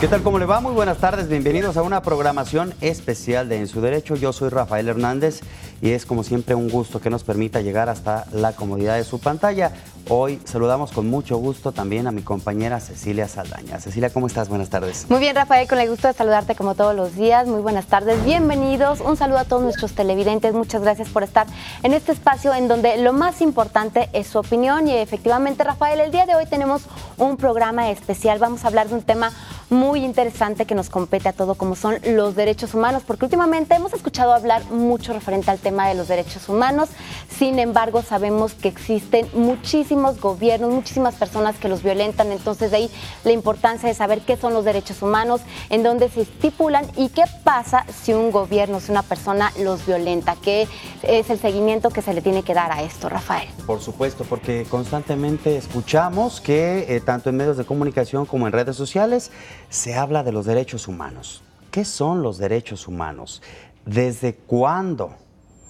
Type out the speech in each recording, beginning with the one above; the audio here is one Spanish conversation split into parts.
¿Qué tal? ¿Cómo le va? Muy buenas tardes, bienvenidos a una programación especial de En Su Derecho. Yo soy Rafael Hernández y es como siempre un gusto que nos permita llegar hasta la comodidad de su pantalla. Hoy saludamos con mucho gusto también a mi compañera Cecilia Saldaña. Cecilia, ¿cómo estás? Buenas tardes. Muy bien, Rafael, con el gusto de saludarte como todos los días. Muy buenas tardes, bienvenidos. Un saludo a todos nuestros televidentes. Muchas gracias por estar en este espacio en donde lo más importante es su opinión. Y efectivamente, Rafael, el día de hoy tenemos un programa especial. Vamos a hablar de un tema muy interesante que nos compete a todo, como son los derechos humanos, porque últimamente hemos escuchado hablar mucho referente al tema de los derechos humanos. Sin embargo, sabemos que existen muchísimos gobiernos, muchísimas personas que los violentan. Entonces, de ahí la importancia de saber qué son los derechos humanos, en dónde se estipulan y qué pasa si un gobierno, si una persona los violenta. ¿Qué es el seguimiento que se le tiene que dar a esto, Rafael? Por supuesto, porque constantemente escuchamos que tanto en medios de comunicación como en redes sociales se habla de los derechos humanos. ¿Qué son los derechos humanos? ¿Desde cuándo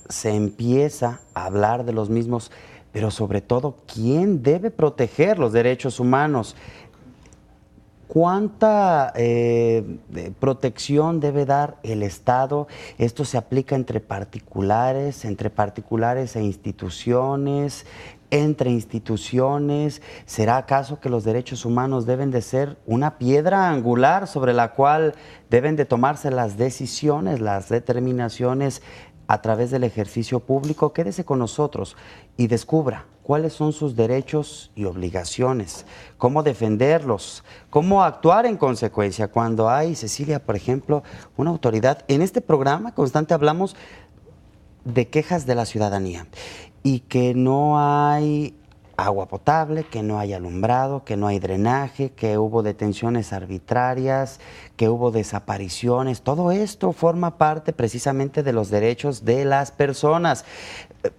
se empieza a hablar de los mismos? Pero sobre todo, ¿quién debe proteger los derechos humanos? ¿Cuánta protección debe dar el Estado? Esto se aplica entre particulares e instituciones, entre instituciones. ¿Será acaso que los derechos humanos deben de ser una piedra angular sobre la cual deben de tomarse las decisiones, las determinaciones a través del ejercicio público? Quédese con nosotros y descubra cuáles son sus derechos y obligaciones, cómo defenderlos, cómo actuar en consecuencia cuando hay, Cecilia, por ejemplo, una autoridad. En este programa constante hablamos de quejas de la ciudadanía y que no hay agua potable, que no hay alumbrado, que no hay drenaje, que hubo detenciones arbitrarias, que hubo desapariciones. Todo esto forma parte precisamente de los derechos de las personas.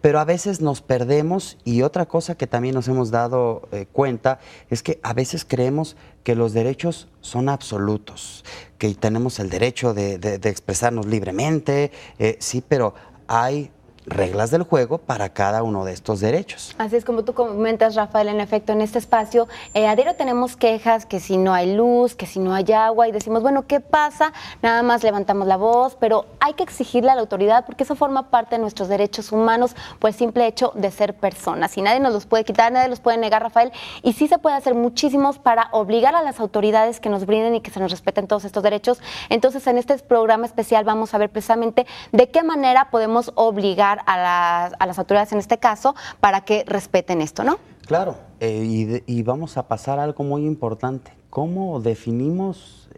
Pero a veces nos perdemos, y otra cosa que también nos hemos dado cuenta es que a veces creemos que los derechos son absolutos, que tenemos el derecho de expresarnos libremente, sí, pero hay reglas del juego para cada uno de estos derechos. Así es como tú comentas, Rafael, en efecto, en este espacio, a diario tenemos quejas que si no hay luz, que si no hay agua, y decimos, bueno, ¿qué pasa? Nada más levantamos la voz, pero hay que exigirle a la autoridad porque eso forma parte de nuestros derechos humanos por el simple hecho de ser personas. Y nadie nos los puede quitar, nadie los puede negar, Rafael, y sí se puede hacer muchísimos para obligar a las autoridades que nos brinden y que se nos respeten todos estos derechos. Entonces, en este programa especial vamos a ver precisamente de qué manera podemos obligar a las autoridades en este caso para que respeten esto, ¿no? Claro, y vamos a pasar a algo muy importante. ¿Cómo definimos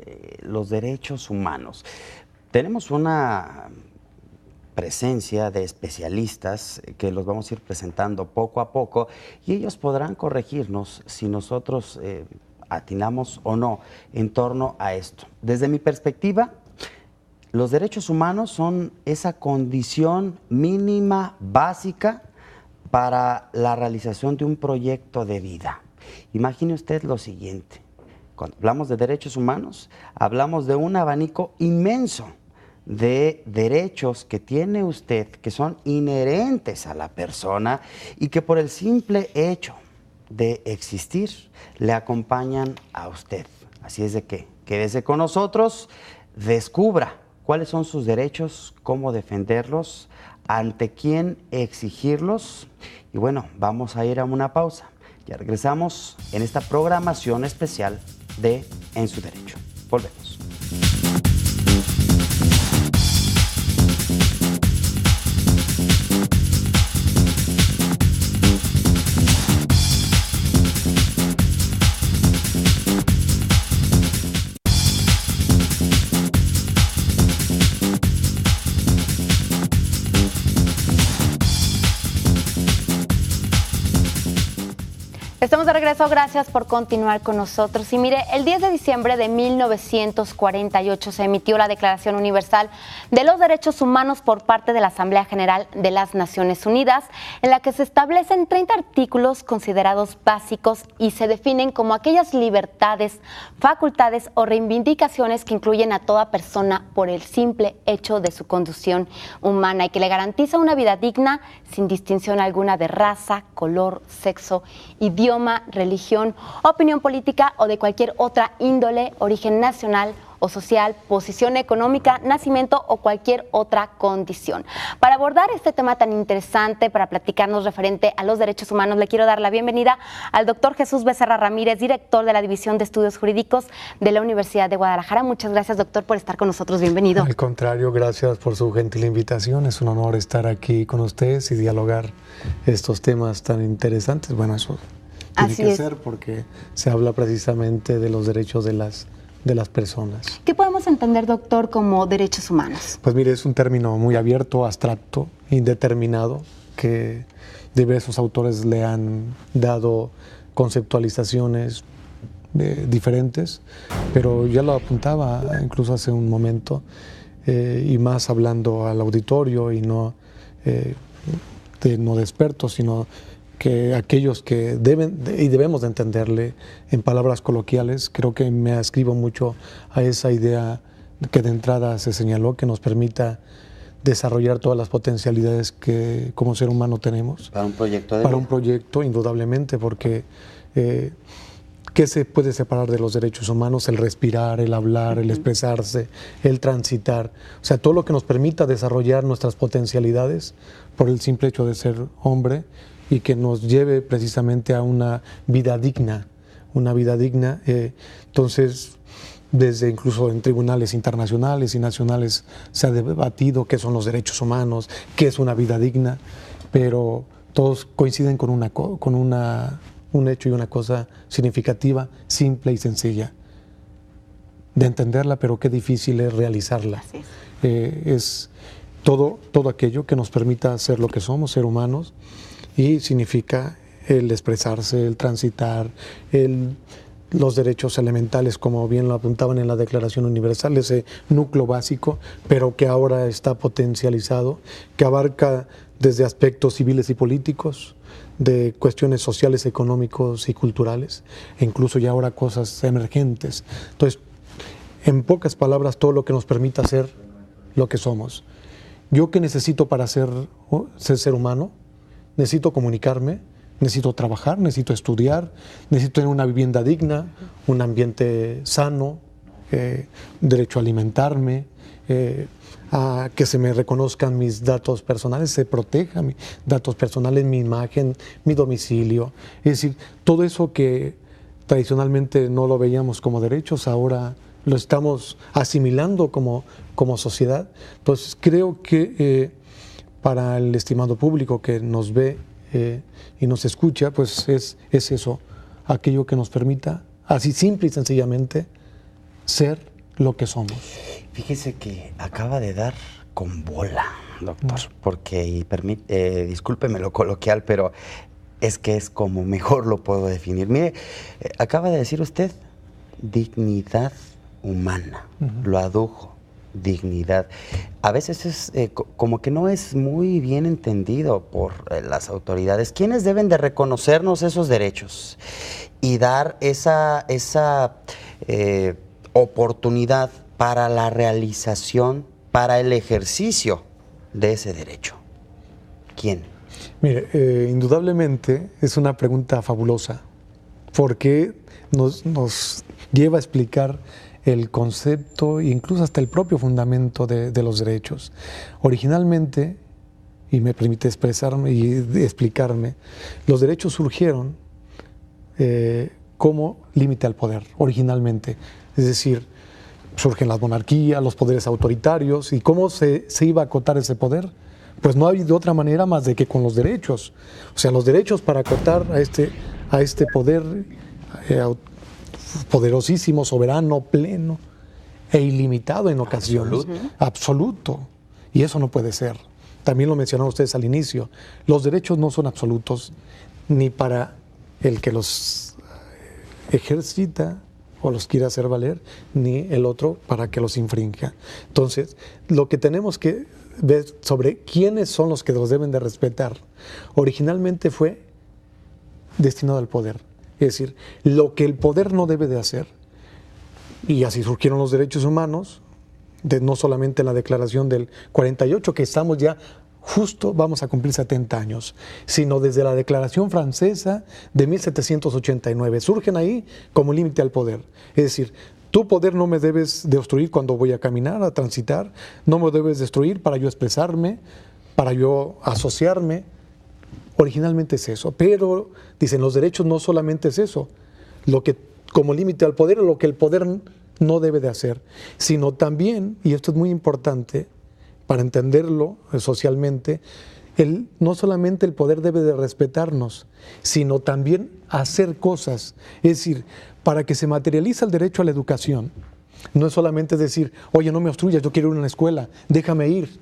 los derechos humanos? Tenemos una presencia de especialistas que los vamos a ir presentando poco a poco y ellos podrán corregirnos si nosotros atinamos o no en torno a esto. Desde mi perspectiva, los derechos humanos son esa condición mínima, básica, para la realización de un proyecto de vida. Imagine usted lo siguiente: cuando hablamos de derechos humanos, hablamos de un abanico inmenso de derechos que tiene usted, que son inherentes a la persona y que por el simple hecho de existir le acompañan a usted. Así es de que quédese con nosotros, descubra cuáles son sus derechos, cómo defenderlos, ante quién exigirlos. Y bueno, vamos a ir a una pausa. Ya regresamos en esta programación especial de En Su Derecho. Volvemos. Estamos de regreso, gracias por continuar con nosotros. Y mire, el 10 de diciembre de 1948 se emitió la Declaración Universal de los Derechos Humanos por parte de la Asamblea General de las Naciones Unidas, en la que se establecen 30 artículos considerados básicos y se definen como aquellas libertades, facultades o reivindicaciones que incluyen a toda persona por el simple hecho de su condición humana y que le garantiza una vida digna sin distinción alguna de raza, color, sexo, idioma, idioma, religión, opinión política o de cualquier otra índole, origen nacional o social, posición económica, nacimiento o cualquier otra condición. Para abordar este tema tan interesante, para platicarnos referente a los derechos humanos, le quiero dar la bienvenida al doctor Jesús Becerra Ramírez, director de la División de Estudios Jurídicos de la Universidad de Guadalajara. Muchas gracias, doctor, por estar con nosotros. Bienvenido. Al contrario, gracias por su gentil invitación. Es un honor estar aquí con ustedes y dialogar estos temas tan interesantes. Bueno, eso tiene que ser porque se habla precisamente de los derechos de las personas. ¿Qué podemos entender, doctor, como derechos humanos? Pues mire, es un término muy abierto, abstracto, indeterminado, que diversos autores le han dado conceptualizaciones diferentes, pero ya lo apuntaba incluso hace un momento, y más hablando al auditorio y no de expertos, sino que aquellos que debemos de entenderle en palabras coloquiales. Creo que me ascribo mucho a esa idea que de entrada se señaló, que nos permita desarrollar todas las potencialidades que como ser humano tenemos. Para un proyecto de Para vida. un proyecto, indudablemente, porque ¿qué se puede separar de los derechos humanos? El respirar, el hablar, el expresarse, el transitar. O sea, todo lo que nos permita desarrollar nuestras potencialidades por el simple hecho de ser hombre, y que nos lleve precisamente a una vida digna, entonces, desde incluso en tribunales internacionales y nacionales se ha debatido qué son los derechos humanos, qué es una vida digna, pero todos coinciden con un hecho y una cosa significativa, simple y sencilla, de entenderla, pero qué difícil es realizarla. Es todo aquello que nos permita ser lo que somos, ser humanos, y significa el expresarse, el transitar, los derechos elementales, como bien lo apuntaban en la Declaración Universal, ese núcleo básico, pero que ahora está potencializado, que abarca desde aspectos civiles y políticos, de cuestiones sociales, económicos y culturales, e incluso ya ahora cosas emergentes. Entonces, en pocas palabras, todo lo que nos permita ser lo que somos. ¿Yo qué necesito para ser humano? Necesito comunicarme, necesito trabajar, necesito estudiar, necesito tener una vivienda digna, un ambiente sano, derecho a alimentarme, a que se me reconozcan mis datos personales, se protejan mis datos personales, mi imagen, mi domicilio. Es decir, todo eso que tradicionalmente no lo veíamos como derechos, ahora lo estamos asimilando como sociedad. Entonces creo que para el estimado público que nos ve y nos escucha, pues es eso, aquello que nos permita, así simple y sencillamente, ser lo que somos. Fíjese que acaba de dar con bola, doctor, porque, y discúlpeme lo coloquial, pero es que es como mejor lo puedo definir. Mire, acaba de decir usted dignidad humana, lo adujo. Dignidad. A veces es como que no es muy bien entendido por las autoridades. ¿Quiénes deben de reconocernos esos derechos y dar esa oportunidad para la realización, para el ejercicio de ese derecho? ¿Quién? Mire, indudablemente es una pregunta fabulosa, porque nos lleva a explicar el concepto e incluso hasta el propio fundamento de los derechos. Originalmente, y me permite expresarme y explicarme, los derechos surgieron como límite al poder, originalmente. Es decir, surgen las monarquías, los poderes autoritarios, y ¿cómo se iba a acotar ese poder? Pues no ha habido otra manera más de que con los derechos. O sea, los derechos para acotar a este poder poderosísimo, soberano, pleno e ilimitado en ocasiones. Absoluto. Y eso no puede ser. También lo mencionaron ustedes al inicio. Los derechos no son absolutos ni para el que los ejercita o los quiere hacer valer, ni el otro para que los infrinja. Entonces, lo que tenemos que ver sobre quiénes son los que los deben de respetar, originalmente fue destinado al poder. Es decir, lo que el poder no debe de hacer, y así surgieron los derechos humanos, no solamente en la Declaración del 48, que estamos ya justo vamos a cumplir 70 años, sino desde la Declaración Francesa de 1789. Surgen ahí como límite al poder. Es decir, tu poder no me debes destruir cuando voy a caminar, a transitar, no me debes destruir para yo expresarme, para yo asociarme. Originalmente es eso, pero dicen los derechos no solamente es eso, lo que como límite al poder, lo que el poder no debe de hacer, sino también, y esto es muy importante para entenderlo socialmente, no solamente el poder debe de respetarnos, sino también hacer cosas. Es decir, para que se materialice el derecho a la educación, no es solamente decir, oye, no me obstruyas, yo quiero ir a una escuela, déjame ir.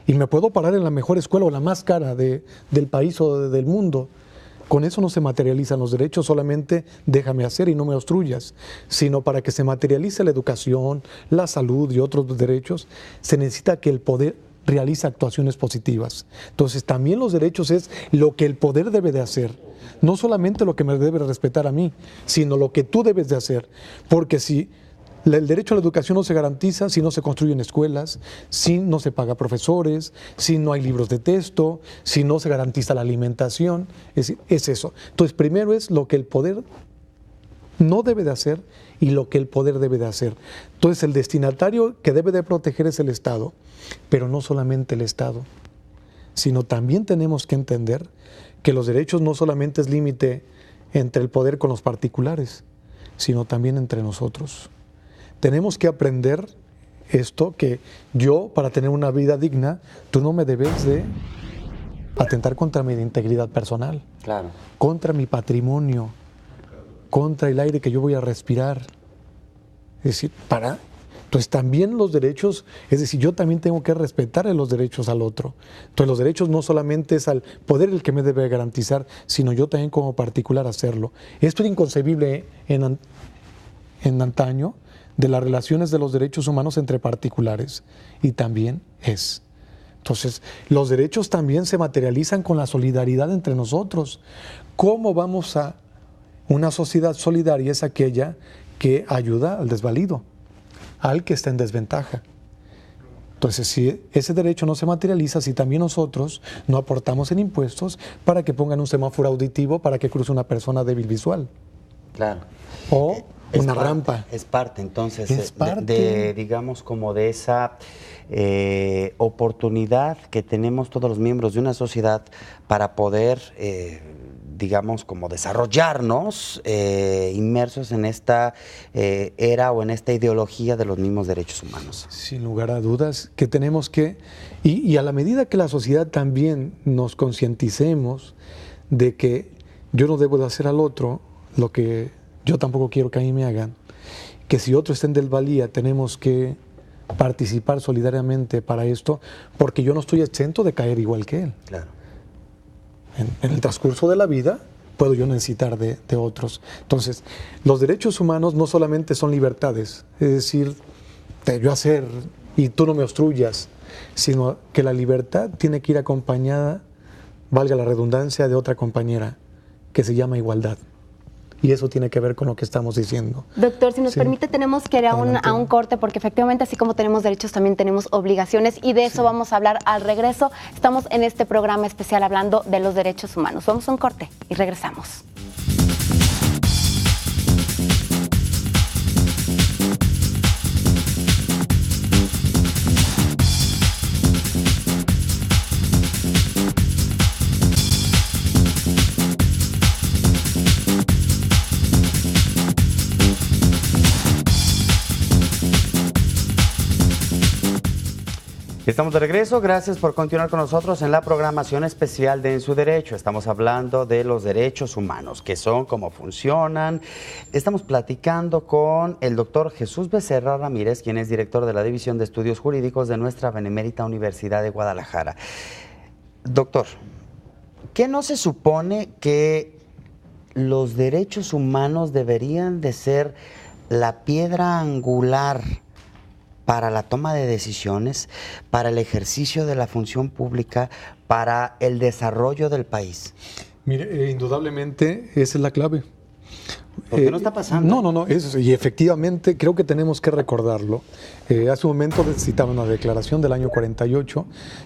Y me puedo parar en la mejor escuela o la más cara del país o del mundo. Con eso no se materializan los derechos, solamente déjame hacer y no me obstruyas, sino para que se materialice la educación, la salud y otros derechos, se necesita que el poder realice actuaciones positivas. Entonces también los derechos es lo que el poder debe de hacer, no solamente lo que me debe respetar a mí, sino lo que tú debes de hacer, porque si el derecho a la educación no se garantiza si no se construyen escuelas, si no se paga profesores, si no hay libros de texto, si no se garantiza la alimentación. Es eso. Entonces, primero es lo que el poder no debe de hacer y lo que el poder debe de hacer. Entonces, el destinatario que debe de proteger es el Estado, pero no solamente el Estado, sino también tenemos que entender que los derechos no solamente es límite entre el poder con los particulares, sino también entre nosotros. Tenemos que aprender esto, que yo, para tener una vida digna, tú no me debes de atentar contra mi integridad personal, Claro. contra mi patrimonio, contra el aire que yo voy a respirar. Es decir, entonces también los derechos, es decir, yo también tengo que respetar los derechos al otro. Entonces los derechos no solamente es al poder el que me debe garantizar, sino yo también como particular hacerlo. Esto es inconcebible en antaño, de las relaciones de los derechos humanos entre particulares, y también es. Entonces, los derechos también se materializan con la solidaridad entre nosotros. ¿Cómo vamos a una sociedad solidaria? Es aquella que ayuda al desvalido, al que está en desventaja. Entonces, si ese derecho no se materializa, si también nosotros no aportamos en impuestos para que pongan un semáforo auditivo para que cruce una persona débil visual. Claro. O una rampa. Es parte, entonces, Es parte. de, digamos, como de esa oportunidad que tenemos todos los miembros de una sociedad para poder, digamos, como desarrollarnos inmersos en esta era o en esta ideología de los mismos derechos humanos. Sin lugar a dudas, que tenemos que, y a la medida que la sociedad también nos concienticemos de que yo no debo de hacer al otro lo que yo tampoco quiero que a mí me hagan, que si otro está en desvalía tenemos que participar solidariamente para esto, porque yo no estoy exento de caer igual que él. Claro. En el transcurso de la vida puedo yo necesitar de otros. Entonces, los derechos humanos no solamente son libertades, es decir, de yo hacer y tú no me obstruyas, sino que la libertad tiene que ir acompañada, valga la redundancia, de otra compañera, que se llama igualdad. Y eso tiene que ver con lo que estamos diciendo. Doctor, si nos Sí. permite, tenemos que ir a un corte, porque efectivamente, así como tenemos derechos, también tenemos obligaciones, y de eso vamos a hablar al regreso. Estamos en este programa especial hablando de los derechos humanos. Vamos a un corte y regresamos. Estamos de regreso, gracias por continuar con nosotros en la programación especial de En su Derecho. Estamos hablando de los derechos humanos, qué son, cómo funcionan. Estamos platicando con el doctor Jesús Becerra Ramírez, quien es director de la División de Estudios Jurídicos de nuestra Benemérita Universidad de Guadalajara. Doctor, ¿qué no se supone que los derechos humanos deberían de ser la piedra angular para la toma de decisiones, para el ejercicio de la función pública, para el desarrollo del país? Mire, indudablemente esa es la clave, Porque no está pasando. No, y efectivamente creo que tenemos que recordarlo. Hace un momento citaba una declaración del año 48,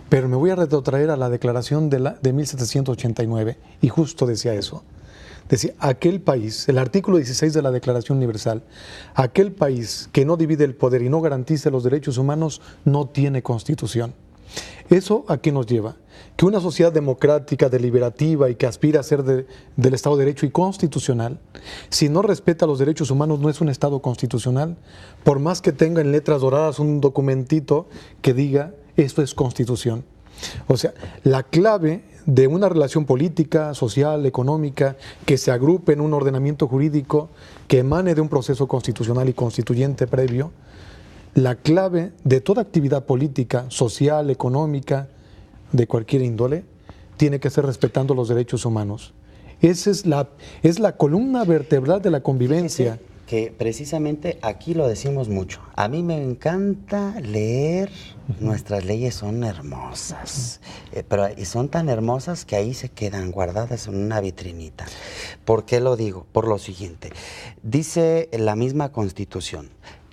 pero me voy a retrotraer a la declaración de 1789, y justo decía eso. Decía, aquel país, el artículo 16 de la Declaración Universal, aquel país que no divide el poder y no garantiza los derechos humanos no tiene constitución. ¿Eso a qué nos lleva? Que una sociedad democrática, deliberativa y que aspira a ser del Estado de Derecho y constitucional, si no respeta los derechos humanos no es un Estado constitucional, por más que tenga en letras doradas un documentito que diga esto es constitución. O sea, la clave de una relación política, social, económica, que se agrupe en un ordenamiento jurídico que emane de un proceso constitucional y constituyente previo, la clave de toda actividad política, social, económica, de cualquier índole, tiene que ser respetando los derechos humanos. Esa es la columna vertebral de la convivencia. Fíjese que precisamente aquí lo decimos mucho. A mí me encanta leer, nuestras leyes son hermosas, pero son tan hermosas que ahí se quedan guardadas en una vitrinita. ¿Por qué lo digo? Por lo siguiente, dice la misma Constitución,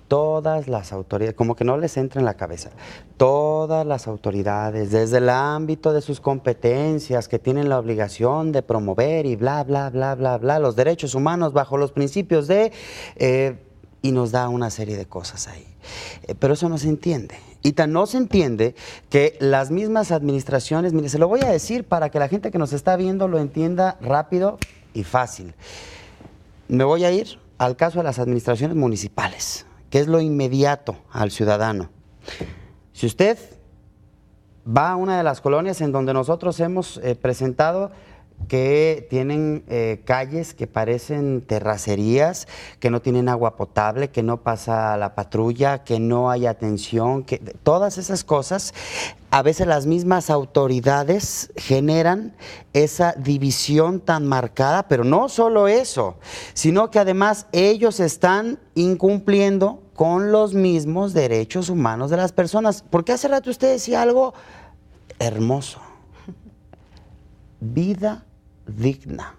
todas las autoridades, como que no les entra en la cabeza, todas las autoridades, desde el ámbito de sus competencias, que tienen la obligación de promover y bla, bla, bla, bla, bla, los derechos humanos bajo los principios de... y nos da una serie de cosas ahí. Pero eso no se entiende. Y tan no se entiende que las mismas administraciones, mire, se lo voy a decir para que la gente que nos está viendo lo entienda rápido y fácil. Me voy a ir al caso de las administraciones municipales, que es lo inmediato al ciudadano. Si usted va a una de las colonias en donde nosotros hemos presentado que tienen calles que parecen terracerías, que no tienen agua potable, que no pasa la patrulla, que no hay atención, que todas esas cosas, a veces las mismas autoridades generan esa división tan marcada, pero no solo eso, sino que además ellos están incumpliendo con los mismos derechos humanos de las personas. Porque hace rato usted decía algo hermoso. Vida digna.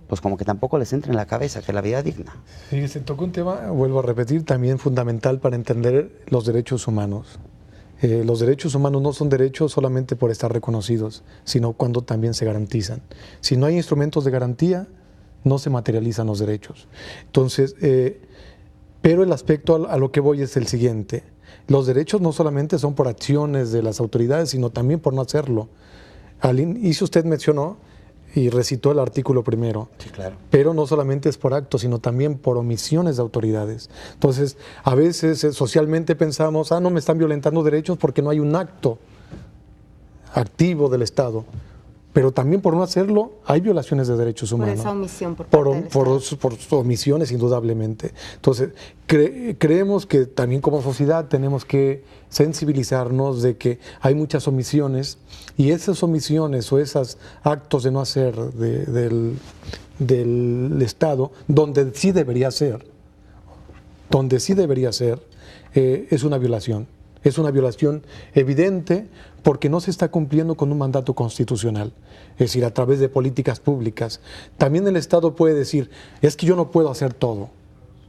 Pues como que tampoco les entra en la cabeza que la vida digna. Fíjese, tocó un tema, vuelvo a repetir, también fundamental para entender los derechos humanos. Los derechos humanos no son derechos solamente por estar reconocidos, sino cuando también se garantizan. Si no hay instrumentos de garantía, no se materializan los derechos. Entonces, pero el aspecto a lo que voy es el siguiente. Los derechos no solamente son por acciones de las autoridades, sino también por no hacerlo. Al inicio usted mencionó y recitó el artículo primero. Sí, claro. Pero no solamente es por actos, sino también por omisiones de autoridades. Entonces, a veces socialmente pensamos, no me están violentando derechos porque no hay un acto activo del Estado. Pero también por no hacerlo hay violaciones de derechos humanos. Por esa omisión por parte del Estado. Por omisiones, indudablemente. Entonces, creemos que también como sociedad tenemos que sensibilizarnos de que hay muchas omisiones y esas omisiones o esos actos de no hacer del Estado, donde sí debería ser, es una violación. Es una violación evidente porque no se está cumpliendo con un mandato constitucional, es decir, a través de políticas públicas. También el Estado puede decir, es que yo no puedo hacer todo,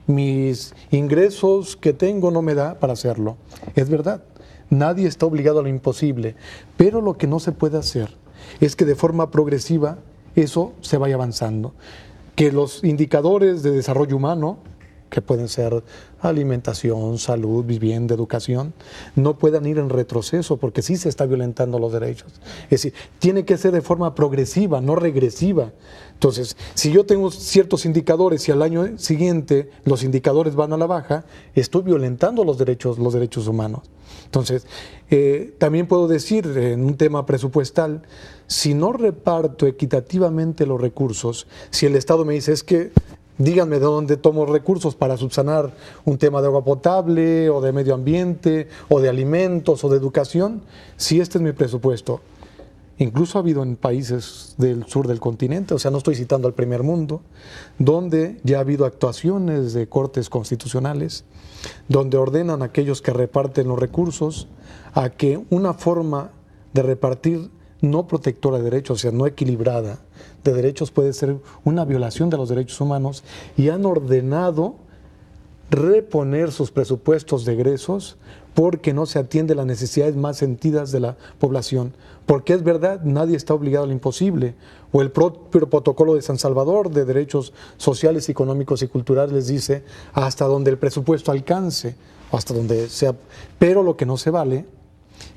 mis ingresos que tengo no me da para hacerlo. Es verdad, nadie está obligado a lo imposible, pero lo que no se puede hacer es que de forma progresiva eso se vaya avanzando, que los indicadores de desarrollo humano, que pueden ser alimentación, salud, vivienda, educación, no puedan ir en retroceso porque sí se está violentando los derechos. Es decir, tiene que ser de forma progresiva, no regresiva. Entonces, si yo tengo ciertos indicadores y al año siguiente los indicadores van a la baja, estoy violentando los derechos humanos. Entonces, también puedo decir en un tema presupuestal, si no reparto equitativamente los recursos, si el Estado me dice es que díganme de dónde tomo recursos para subsanar un tema de agua potable o de medio ambiente o de alimentos o de educación, si este es mi presupuesto. Incluso ha habido en países del sur del continente, o sea, no estoy citando al primer mundo, donde ya ha habido actuaciones de cortes constitucionales, donde ordenan a aquellos que reparten los recursos a que una forma de repartir no protectora de derechos, o sea, no equilibrada de derechos, puede ser una violación de los derechos humanos, y han ordenado reponer sus presupuestos de egresos porque no se atiende las necesidades más sentidas de la población. Porque es verdad, nadie está obligado a lo imposible. O el propio protocolo de San Salvador de derechos sociales, económicos y culturales les dice hasta donde el presupuesto alcance, o hasta donde sea. Pero lo que no se vale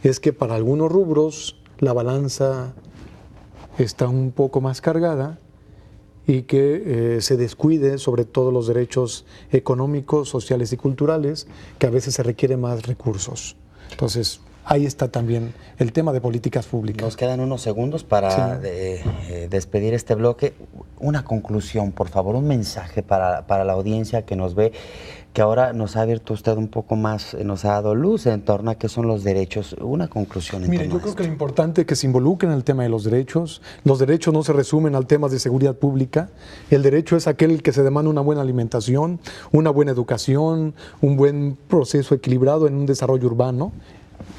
es que para algunos rubros la balanza está un poco más cargada y que se descuide sobre todo los derechos económicos, sociales y culturales, que a veces se requieren más recursos. Entonces, ahí está también el tema de políticas públicas. Nos quedan unos segundos para despedir este bloque. Una conclusión, por favor, un mensaje para la audiencia que nos ve, que ahora nos ha abierto usted un poco más, nos ha dado luz en torno a qué son los derechos. Una conclusión en Mire, torno yo creo a que esto. lo importante es que se involucren en el tema de los derechos. Los derechos no se resumen al tema de seguridad pública. El derecho es aquel que se demanda una buena alimentación, una buena educación, un buen proceso equilibrado en un desarrollo urbano.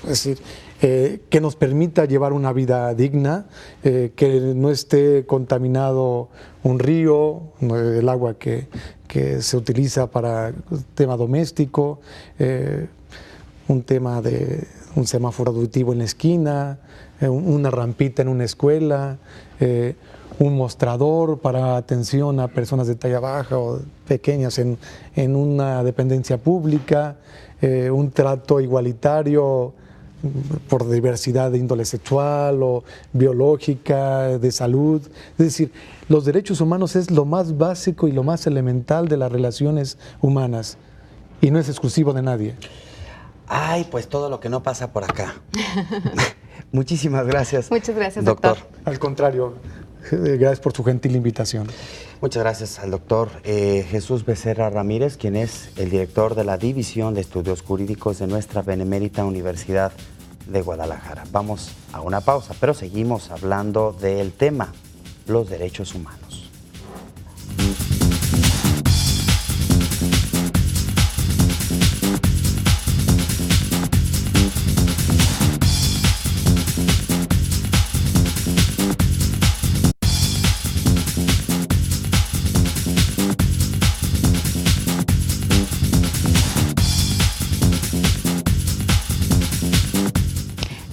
Es decir, que nos permita llevar una vida digna, que no esté contaminado un río, el agua que se utiliza para tema doméstico, un tema de un semáforo auditivo en la esquina, una rampita en una escuela, un mostrador para atención a personas de talla baja o pequeñas en una dependencia pública, un trato igualitario por diversidad de índole sexual o biológica, de salud. Es decir, los derechos humanos es lo más básico y lo más elemental de las relaciones humanas y no es exclusivo de nadie. Ay, pues todo lo que no pasa por acá. Muchísimas gracias. Muchas gracias, doctor. Al contrario, gracias por su gentil invitación. Muchas gracias al doctor Jesús Becerra Ramírez, quien es el director de la División de Estudios Jurídicos de nuestra Benemérita Universidad de Guadalajara. Vamos a una pausa, pero seguimos hablando del tema, los derechos humanos.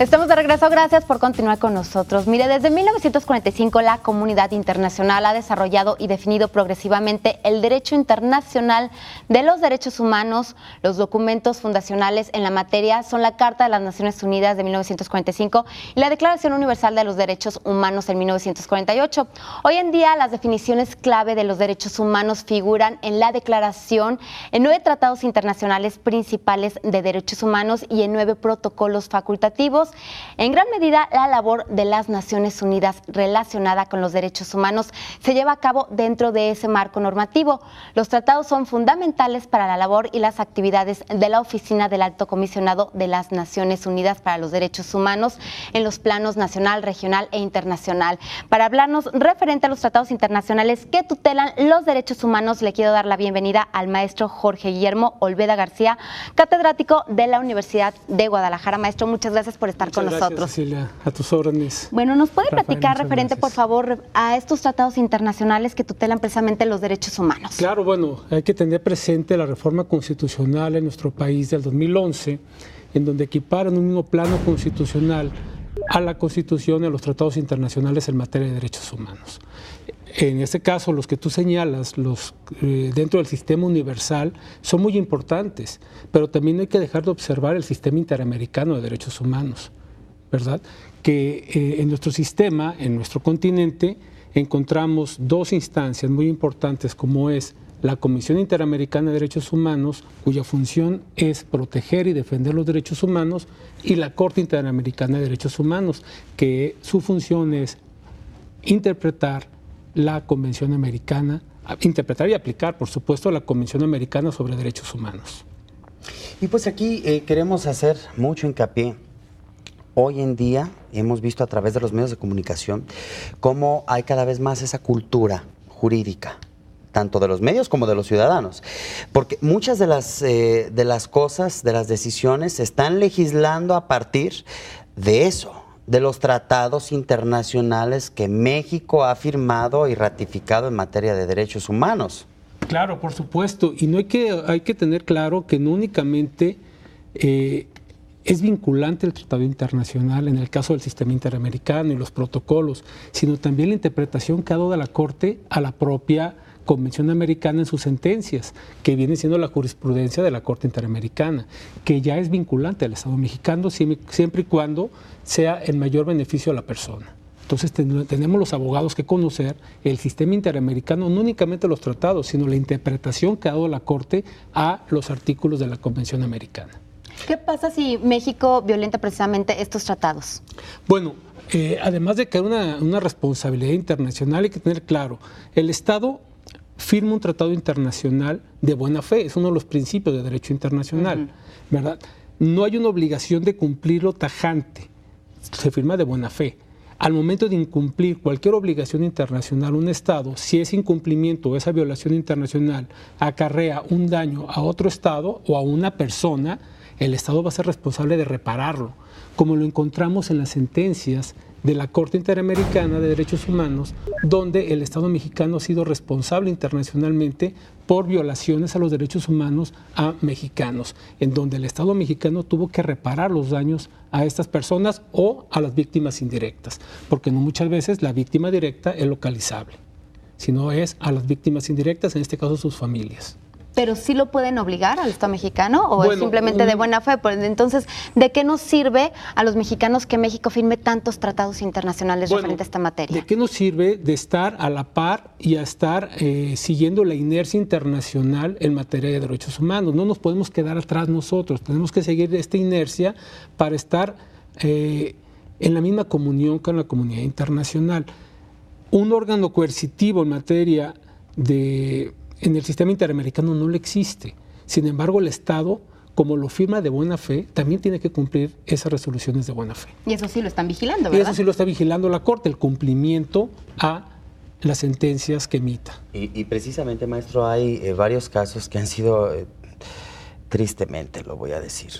Estamos de regreso, gracias por continuar con nosotros. Mire, desde 1945 la comunidad internacional ha desarrollado y definido progresivamente el derecho internacional de los derechos humanos. Los documentos fundacionales en la materia son la Carta de las Naciones Unidas de 1945 y la Declaración Universal de los Derechos Humanos en 1948. Hoy en día las definiciones clave de los derechos humanos figuran en la declaración, en 9 tratados internacionales principales de derechos humanos y en 9 protocolos facultativos. En gran medida, la labor de las Naciones Unidas relacionada con los derechos humanos se lleva a cabo dentro de ese marco normativo. Los tratados son fundamentales para la labor y las actividades de la Oficina del Alto Comisionado de las Naciones Unidas para los Derechos Humanos en los planos nacional, regional e internacional. Para hablarnos referente a los tratados internacionales que tutelan los derechos humanos, le quiero dar la bienvenida al maestro Jorge Guillermo Olveda García, catedrático de la Universidad de Guadalajara. Maestro, muchas gracias por estar con nosotros. Gracias, Cecilia, a tus órdenes. Bueno, ¿nos puede Rafael, platicar muchas referente, gracias. por favor, a estos tratados internacionales que tutelan precisamente los derechos humanos? Claro, bueno, hay que tener presente la reforma constitucional en nuestro país del 2011, en donde equiparan un mismo plano constitucional a la Constitución y a los tratados internacionales en materia de derechos humanos. En este caso, los que tú señalas, los dentro del sistema universal, son muy importantes, pero también hay que dejar de observar el sistema interamericano de derechos humanos, ¿verdad? Que en nuestro sistema, en nuestro continente, encontramos 2 instancias muy importantes, como es la Comisión Interamericana de Derechos Humanos, cuya función es proteger y defender los derechos humanos, y la Corte Interamericana de Derechos Humanos, que su función es interpretar la Convención Americana, interpretar y aplicar, por supuesto, la Convención Americana sobre Derechos Humanos. Y pues aquí queremos hacer mucho hincapié. Hoy en día hemos visto a través de los medios de comunicación cómo hay cada vez más esa cultura jurídica, tanto de los medios como de los ciudadanos, porque muchas de las cosas, de las decisiones, se están legislando a partir de eso, de los tratados internacionales que México ha firmado y ratificado en materia de derechos humanos. Claro, por supuesto, y no hay que tener claro que no únicamente es vinculante el tratado internacional en el caso del sistema interamericano y los protocolos, sino también la interpretación que ha dado la Corte a la propia Convención Americana en sus sentencias, que viene siendo la jurisprudencia de la Corte Interamericana, que ya es vinculante al Estado mexicano siempre y cuando sea en mayor beneficio a la persona. Entonces tenemos los abogados que conocer el sistema interamericano, no únicamente los tratados, sino la interpretación que ha dado la Corte a los artículos de la Convención Americana. ¿Qué pasa si México violenta precisamente estos tratados? Bueno, además de que hay una responsabilidad internacional, hay que tener claro, el Estado firma un tratado internacional de buena fe, es uno de los principios de derecho internacional, ¿verdad? No hay una obligación de cumplirlo tajante, se firma de buena fe. Al momento de incumplir cualquier obligación internacional, un Estado, si ese incumplimiento o esa violación internacional acarrea un daño a otro Estado o a una persona, el Estado va a ser responsable de repararlo, como lo encontramos en las sentencias de la Corte Interamericana de Derechos Humanos, donde el Estado mexicano ha sido responsable internacionalmente por violaciones a los derechos humanos a mexicanos, en donde el Estado mexicano tuvo que reparar los daños a estas personas o a las víctimas indirectas, porque no muchas veces la víctima directa es localizable, sino es a las víctimas indirectas, en este caso sus familias. ¿Pero sí lo pueden obligar al Estado mexicano o es simplemente de buena fe? Pues entonces, ¿de qué nos sirve a los mexicanos que México firme tantos tratados internacionales referentes a esta materia? ¿De qué nos sirve de estar a la par y a estar siguiendo la inercia internacional en materia de derechos humanos? No nos podemos quedar atrás nosotros, tenemos que seguir esta inercia para estar en la misma comunión con la comunidad internacional. Un órgano coercitivo en materia en el sistema interamericano no le existe. Sin embargo, el Estado, como lo firma de buena fe, también tiene que cumplir esas resoluciones de buena fe. Y eso sí lo están vigilando, ¿verdad? Y eso sí lo está vigilando la Corte, el cumplimiento a las sentencias que emita. Y precisamente, maestro, hay varios casos que han sido, tristemente lo voy a decir,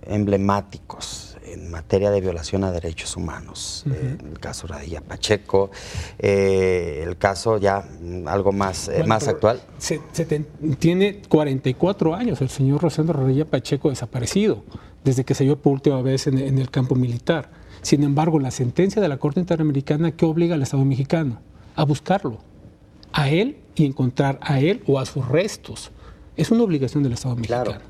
emblemáticos en materia de violación a derechos humanos. El caso Radilla Pacheco, el caso ya algo más actual. Tiene 44 años el señor Rosendo Radilla Pacheco desaparecido, desde que se vio por última vez en el campo militar. Sin embargo, la sentencia de la Corte Interamericana que obliga al Estado mexicano a buscarlo, a él y encontrar a él o a sus restos. Es una obligación del Estado mexicano. Claro,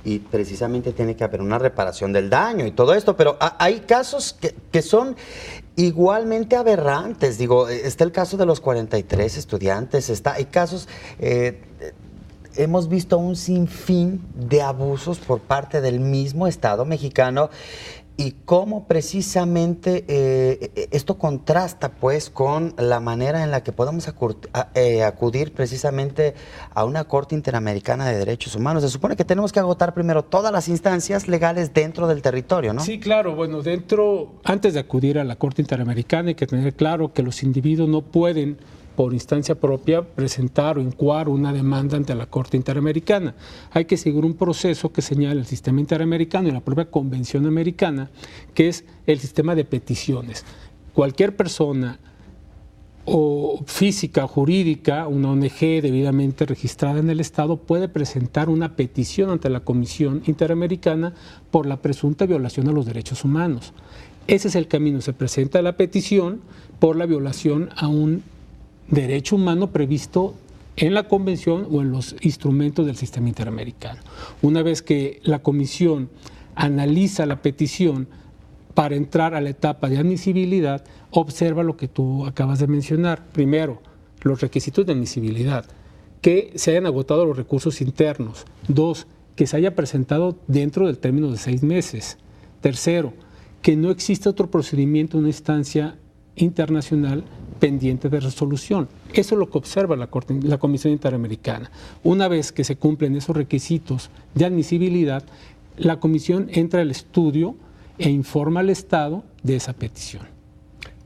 y precisamente tiene que haber una reparación del daño y todo esto, pero hay casos que son igualmente aberrantes. Digo, está el caso de los 43 estudiantes, hay casos, hemos visto un sinfín de abusos por parte del mismo Estado mexicano. Y cómo precisamente esto contrasta pues con la manera en la que podemos acudir precisamente a una Corte Interamericana de Derechos Humanos. Se supone que tenemos que agotar primero todas las instancias legales dentro del territorio, ¿no? Sí, claro. Bueno, antes de acudir a la Corte Interamericana hay que tener claro que los individuos no pueden por instancia propia presentar o incoar una demanda ante la Corte Interamericana. Hay que seguir un proceso que señala el sistema interamericano y la propia Convención Americana, que es el sistema de peticiones. Cualquier persona o física o jurídica, una ONG debidamente registrada en el Estado, puede presentar una petición ante la Comisión Interamericana por la presunta violación a los derechos humanos. Ese es el camino, se presenta la petición por la violación a un derecho humano previsto en la Convención o en los instrumentos del sistema interamericano. Una vez que la Comisión analiza la petición para entrar a la etapa de admisibilidad, observa lo que tú acabas de mencionar. Primero, los requisitos de admisibilidad, que se hayan agotado los recursos internos. 2, que se haya presentado dentro del término de 6 meses. Tercero, que no exista otro procedimiento en una instancia internacional pendiente de resolución. Eso es lo que observa la Comisión Interamericana. Una vez que se cumplen esos requisitos de admisibilidad, la Comisión entra al estudio e informa al Estado de esa petición.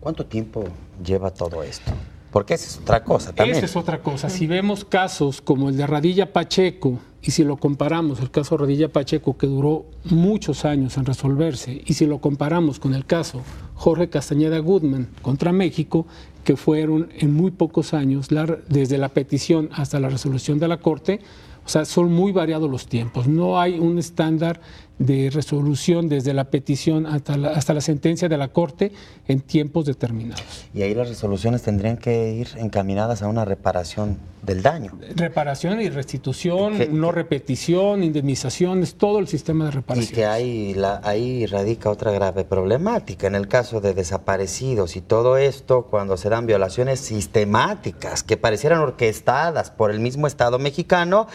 ¿Cuánto tiempo lleva todo esto? Porque esa es otra cosa también. Esa es otra cosa. Si vemos casos como el de Radilla Pacheco, y si lo comparamos, el caso Radilla Pacheco, que duró muchos años en resolverse, y si lo comparamos con el caso Jorge Castañeda Goodman contra México, que fueron en muy pocos años, desde la petición hasta la resolución de la Corte, o sea, son muy variados los tiempos. No hay un estándar de resolución desde la petición hasta la sentencia de la Corte en tiempos determinados. Y ahí las resoluciones tendrían que ir encaminadas a una reparación del daño. Reparación y restitución, no repetición, indemnizaciones, todo el sistema de reparación. Y que ahí radica otra grave problemática. En el caso de desaparecidos y todo esto, cuando se dan violaciones sistemáticas que parecieran orquestadas por el mismo Estado mexicano,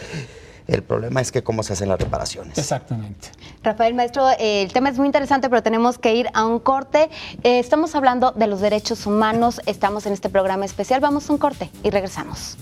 el problema es que cómo se hacen las reparaciones. Exactamente. Rafael, maestro, el tema es muy interesante, pero tenemos que ir a un corte. Estamos hablando de los derechos humanos, estamos en este programa especial. Vamos a un corte y regresamos.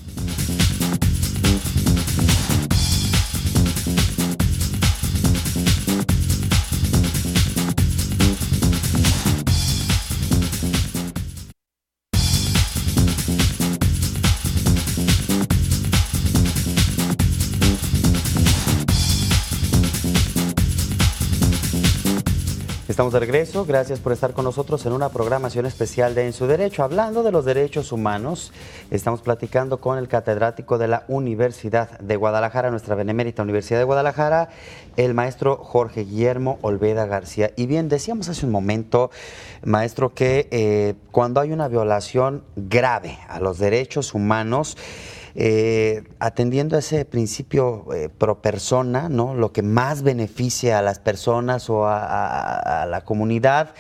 Estamos de regreso, gracias por estar con nosotros en una programación especial de En su Derecho. Hablando de los derechos humanos, estamos platicando con el catedrático de la Universidad de Guadalajara, nuestra benemérita Universidad de Guadalajara, el maestro Jorge Guillermo Olveda García. Y bien, decíamos hace un momento, maestro, que cuando hay una violación grave a los derechos humanos, atendiendo a ese principio pro persona, ¿no? Lo que más beneficia a las personas o a la comunidad,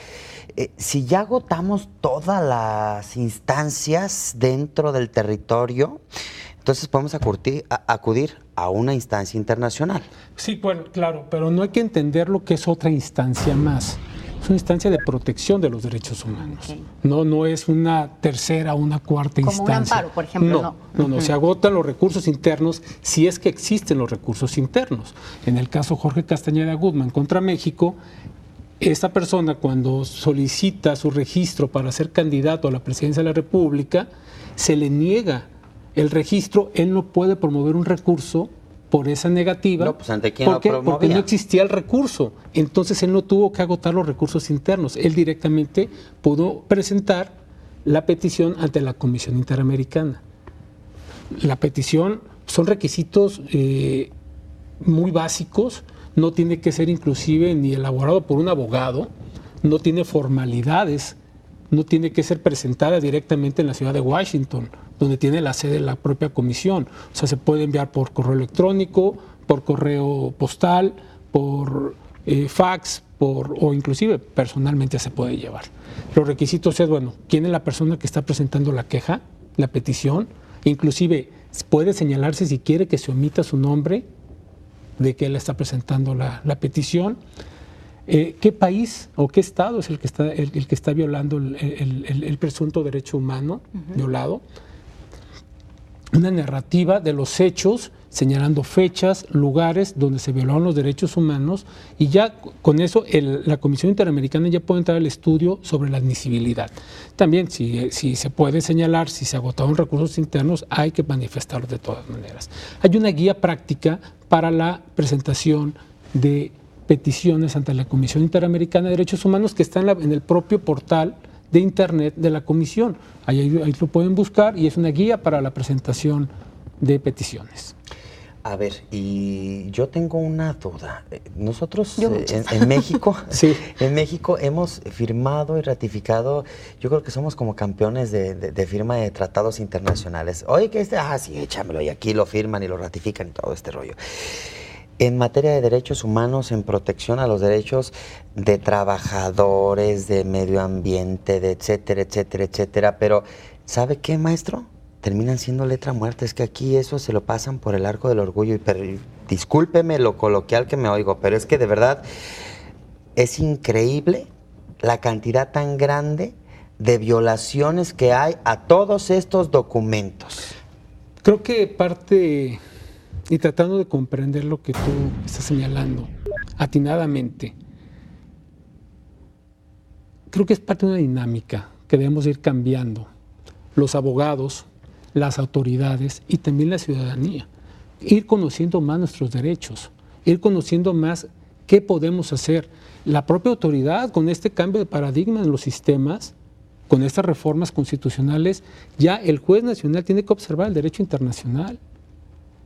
si ya agotamos todas las instancias dentro del territorio, entonces podemos acudir a una instancia internacional. Sí, bueno, claro, pero no hay que entender lo que es otra instancia más. Es una instancia de protección de los derechos humanos. Okay. No es una tercera o una cuarta instancia. Como un amparo, por ejemplo. No. Se agotan los recursos internos si es que existen los recursos internos. En el caso Jorge Castañeda Goodman contra México, esta persona cuando solicita su registro para ser candidato a la presidencia de la República, se le niega el registro, él no puede promover un recurso por esa negativa. No, pues ¿ante quién lo promovía? Porque no existía el recurso. Entonces él no tuvo que agotar los recursos internos. Él directamente pudo presentar la petición ante la Comisión Interamericana. La petición son requisitos muy básicos, no tiene que ser inclusive ni elaborado por un abogado, no tiene formalidades, no tiene que ser presentada directamente en la ciudad de Washington, donde tiene la sede de la propia comisión. O sea, se puede enviar por correo electrónico, por correo postal, por fax, o inclusive personalmente se puede llevar. Los requisitos es, bueno, quién es la persona que está presentando la queja, la petición, inclusive puede señalarse si quiere que se omita su nombre de que él está presentando la petición. ¿Qué país o qué estado es el que está violando el presunto derecho humano violado? Una narrativa de los hechos, señalando fechas, lugares donde se violaron los derechos humanos, y ya con eso la Comisión Interamericana ya puede entrar al estudio sobre la admisibilidad. También, si se puede señalar, si se agotaron recursos internos, hay que manifestarlo de todas maneras. Hay una guía práctica para la presentación de peticiones ante la Comisión Interamericana de Derechos Humanos que está en el propio portal de internet de la comisión. Ahí lo pueden buscar y es una guía para la presentación de peticiones. A ver, y yo tengo una duda. Nosotros en México, sí. En México hemos firmado y ratificado, yo creo que somos como campeones de firma de tratados internacionales. Oye, que sí, échamelo, y aquí lo firman y lo ratifican y todo este rollo. En materia de derechos humanos, en protección a los derechos de trabajadores, de medio ambiente, de etcétera, etcétera, etcétera. Pero, ¿sabe qué, maestro? Terminan siendo letra muerta. Es que aquí eso se lo pasan por el arco del orgullo. Discúlpeme lo coloquial que me oigo, pero es que de verdad es increíble la cantidad tan grande de violaciones que hay a todos estos documentos. Creo que parte... Y tratando de comprender lo que tú estás señalando atinadamente, creo que es parte de una dinámica que debemos ir cambiando. los abogados, las autoridades y también la ciudadanía. Ir conociendo más nuestros derechos, ir conociendo más qué podemos hacer. La propia autoridad, con este cambio de paradigma en los sistemas, con estas reformas constitucionales, ya el juez nacional tiene que observar el derecho internacional.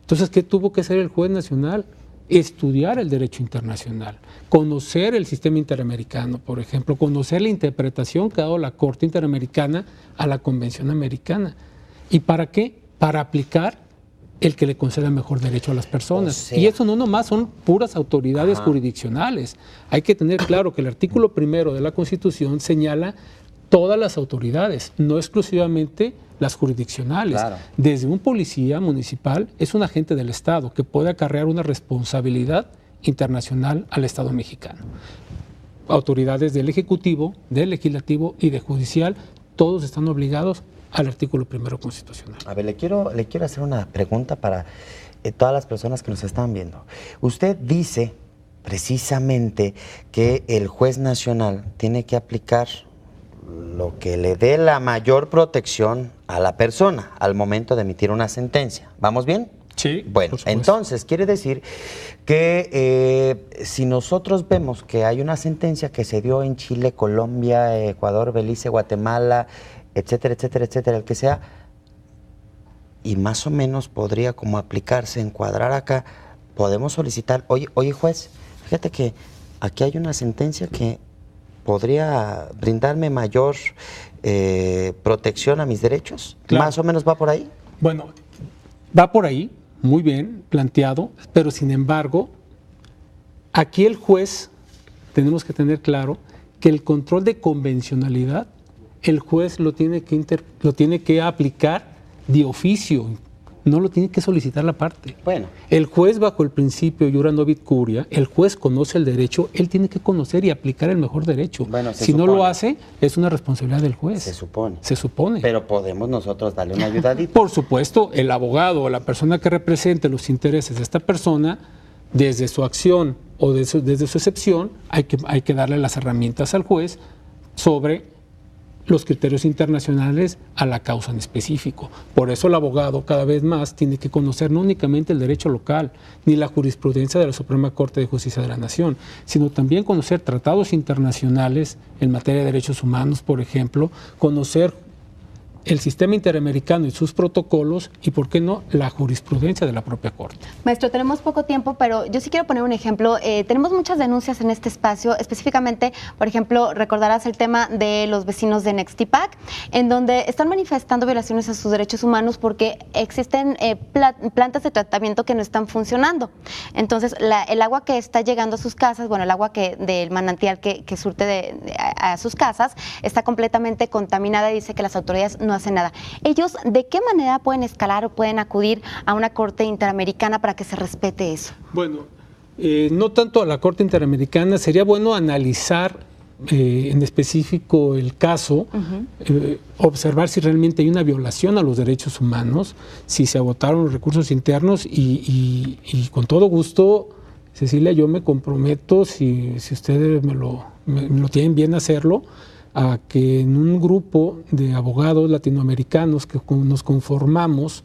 Entonces, ¿qué tuvo que hacer el juez nacional? Estudiar el derecho internacional, conocer el sistema interamericano, por ejemplo, conocer la interpretación que ha dado la Corte Interamericana a la Convención Americana. ¿Y para qué? Para aplicar el que le conceda mejor derecho a las personas. O sea, y eso no nomás son puras autoridades jurisdiccionales. Hay que tener claro que el artículo 1 de la Constitución señala todas las autoridades, no exclusivamente las jurisdiccionales. Claro. Desde un policía municipal es un agente del Estado que puede acarrear una responsabilidad internacional al Estado mexicano. Autoridades del Ejecutivo, del Legislativo y del Judicial, todos están obligados al artículo 1 constitucional. A ver, le quiero hacer una pregunta para todas las personas que nos están viendo. Usted dice precisamente que el juez nacional tiene que aplicar lo que le dé la mayor protección a la persona al momento de emitir una sentencia. ¿Vamos bien? Sí. Bueno, entonces quiere decir que si nosotros vemos que hay una sentencia que se dio en Chile, Colombia, Ecuador, Belice, Guatemala, etcétera, etcétera, etcétera, el que sea, y más o menos podría como aplicarse, encuadrar acá, podemos solicitar, oye juez, fíjate que aquí hay una sentencia que podría brindarme mayor protección a mis derechos. Claro. ¿Más o menos va por ahí? Bueno, va por ahí, muy bien planteado, pero sin embargo, aquí el juez, tenemos que tener claro que el control de convencionalidad, el juez lo tiene que aplicar de oficio, no lo tiene que solicitar la parte. Bueno. El juez, bajo el principio iura novit curia, el juez conoce el derecho, él tiene que conocer y aplicar el mejor derecho. Bueno, si no lo hace, es una responsabilidad del juez. Se supone. Se supone. Pero podemos nosotros darle una ayudadita. Por supuesto, el abogado o la persona que represente los intereses de esta persona, desde su acción o desde su excepción, hay que darle las herramientas al juez sobre los criterios internacionales a la causa en específico. Por eso el abogado cada vez más tiene que conocer no únicamente el derecho local, ni la jurisprudencia de la Suprema Corte de Justicia de la Nación, sino también conocer tratados internacionales en materia de derechos humanos, por ejemplo, conocer el sistema interamericano y sus protocolos y, ¿por qué no?, la jurisprudencia de la propia Corte. Maestro, tenemos poco tiempo, pero yo sí quiero poner un ejemplo. Tenemos muchas denuncias en este espacio, específicamente, por ejemplo, recordarás el tema de los vecinos de Nextipac, en donde están manifestando violaciones a sus derechos humanos porque existen plantas de tratamiento que no están funcionando. Entonces, el agua que está llegando a sus casas, bueno, el agua del manantial que surte a sus casas, está completamente contaminada y dice que las autoridades no hacen nada. ¿Ellos de qué manera pueden escalar o pueden acudir a una corte interamericana para que se respete eso? Bueno, no tanto a la Corte Interamericana, sería bueno analizar en específico el caso, observar si realmente hay una violación a los derechos humanos, si se agotaron los recursos internos y con todo gusto, Cecilia, yo me comprometo, si ustedes me lo tienen bien hacerlo, a que en un grupo de abogados latinoamericanos que nos conformamos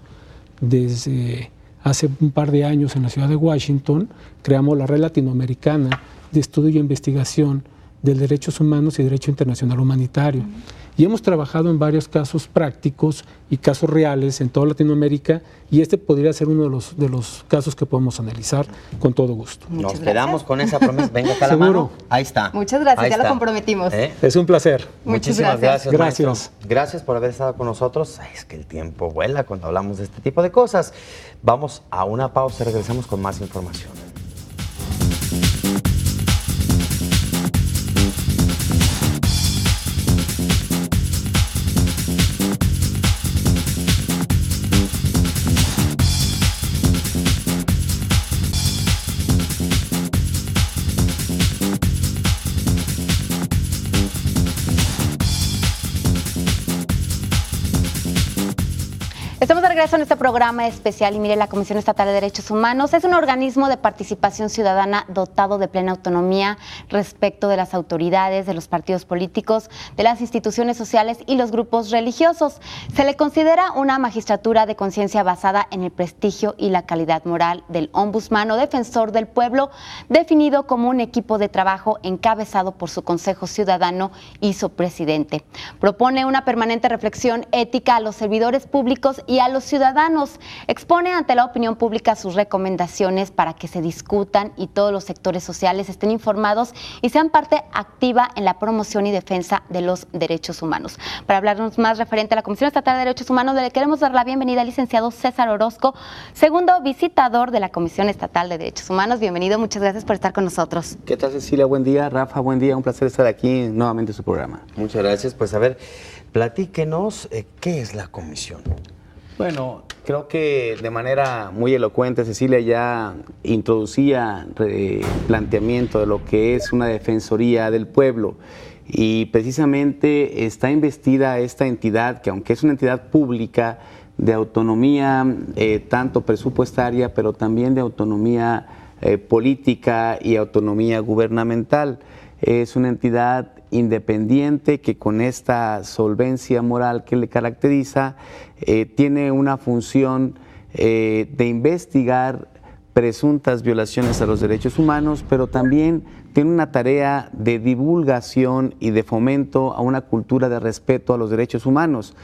desde hace un par de años en la ciudad de Washington, creamos la Red Latinoamericana de Estudio y Investigación de Derechos Humanos y Derecho Internacional Humanitario. Y hemos trabajado en varios casos prácticos y casos reales en toda Latinoamérica, y este podría ser uno de los casos que podemos analizar con todo gusto. Nos quedamos con esa promesa. Venga acá la mano. Ahí está. Muchas gracias, Ahí ya está. lo comprometimos. Es un placer. Muchísimas gracias. Gracias. Gracias por haber estado con nosotros. Ay, es que el tiempo vuela cuando hablamos de este tipo de cosas. Vamos a una pausa y regresamos con más información. Estamos de regreso en este programa especial y mire, la Comisión Estatal de Derechos Humanos es un organismo de participación ciudadana dotado de plena autonomía respecto de las autoridades, de los partidos políticos, de las instituciones sociales y los grupos religiosos. Se le considera una magistratura de conciencia basada en el prestigio y la calidad moral del ombudsman o defensor del pueblo, definido como un equipo de trabajo encabezado por su Consejo Ciudadano y su presidente. Propone una permanente reflexión ética a los servidores públicos y a los ciudadanos. Expone ante la opinión pública sus recomendaciones para que se discutan y todos los sectores sociales estén informados y sean parte activa en la promoción y defensa de los derechos humanos. Para hablarnos más referente a la Comisión Estatal de Derechos Humanos, le queremos dar la bienvenida al licenciado César Orozco, segundo visitador de la Comisión Estatal de Derechos Humanos. Bienvenido, muchas gracias por estar con nosotros. ¿Qué tal, Cecilia? Buen día. Rafa, buen día. Un placer estar aquí nuevamente en su programa. Muchas gracias. Pues a ver, platíquenos, ¿qué es la comisión? Bueno, creo que de manera muy elocuente Cecilia ya introducía el planteamiento de lo que es una defensoría del pueblo y precisamente está investida esta entidad que, aunque es una entidad pública de autonomía tanto presupuestaria pero también de autonomía política y autonomía gubernamental, es una entidad independiente que con esta solvencia moral que le caracteriza tiene una función de investigar presuntas violaciones a los derechos humanos, pero también tiene una tarea de divulgación y de fomento a una cultura de respeto a los derechos humanos.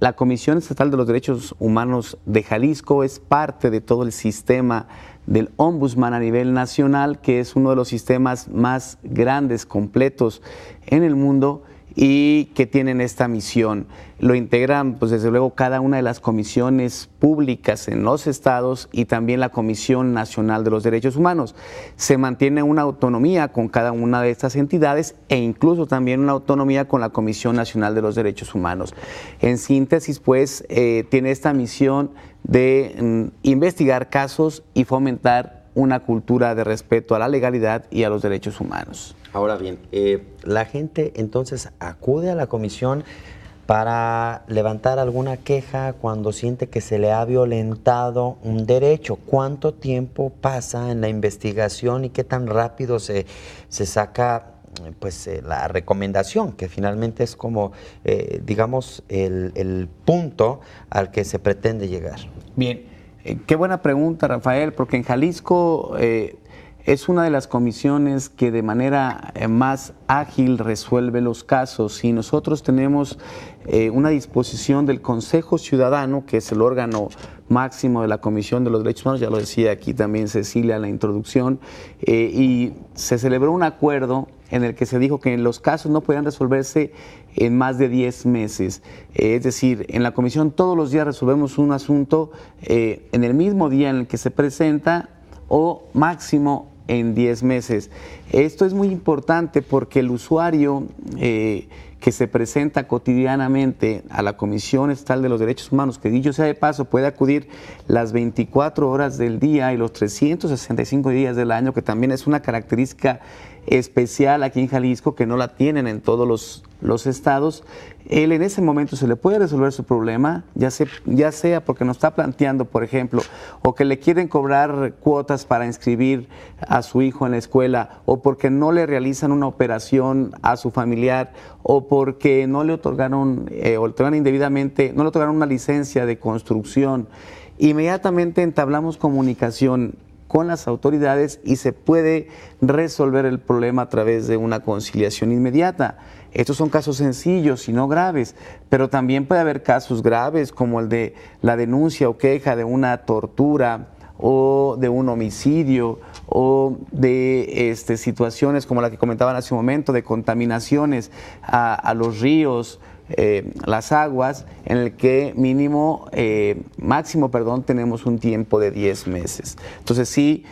La Comisión Estatal de los Derechos Humanos de Jalisco es parte de todo el sistema del Ombudsman a nivel nacional, que es uno de los sistemas más grandes, completos en el mundo y que tienen esta misión. Lo integran, pues desde luego, cada una de las comisiones públicas en los estados y también la Comisión Nacional de los Derechos Humanos. Se mantiene una autonomía con cada una de estas entidades e incluso también una autonomía con la Comisión Nacional de los Derechos Humanos. En síntesis, pues, tiene esta misión de investigar casos y fomentar una cultura de respeto a la legalidad y a los derechos humanos. Ahora bien, la gente entonces acude a la comisión para levantar alguna queja cuando siente que se le ha violentado un derecho. ¿Cuánto tiempo pasa en la investigación y qué tan rápido se saca pues la recomendación, que finalmente es como, digamos, el punto al que se pretende llegar? Bien, qué buena pregunta, Rafael, porque en Jalisco es una de las comisiones que de manera más ágil resuelve los casos y nosotros tenemos una disposición del Consejo Ciudadano, que es el órgano máximo de la Comisión de los Derechos Humanos, ya lo decía aquí también Cecilia en la introducción, y se celebró un acuerdo en el que se dijo que los casos no podían resolverse en más de 10 meses. Es decir, en la comisión todos los días resolvemos un asunto en el mismo día en el que se presenta o máximo en 10 meses. Esto es muy importante porque el usuario que se presenta cotidianamente a la Comisión Estatal de los Derechos Humanos, que dicho sea de paso, puede acudir las 24 horas del día y los 365 días del año, que también es una característica especial aquí en Jalisco, que no la tienen en todos los estados. Él en ese momento se le puede resolver su problema, ya sea porque nos está planteando, por ejemplo, o que le quieren cobrar cuotas para inscribir a su hijo en la escuela, o porque no le realizan una operación a su familiar, o porque no le otorgaron, indebidamente, no le otorgaron una licencia de construcción. Inmediatamente entablamos comunicación con las autoridades y se puede resolver el problema a través de una conciliación inmediata. Estos son casos sencillos y no graves, pero también puede haber casos graves como el de la denuncia o queja de una tortura o de un homicidio o de situaciones como la que comentaban hace un momento, de contaminaciones a los ríos, las aguas, en el que máximo tenemos un tiempo de 10 meses. Entonces sí,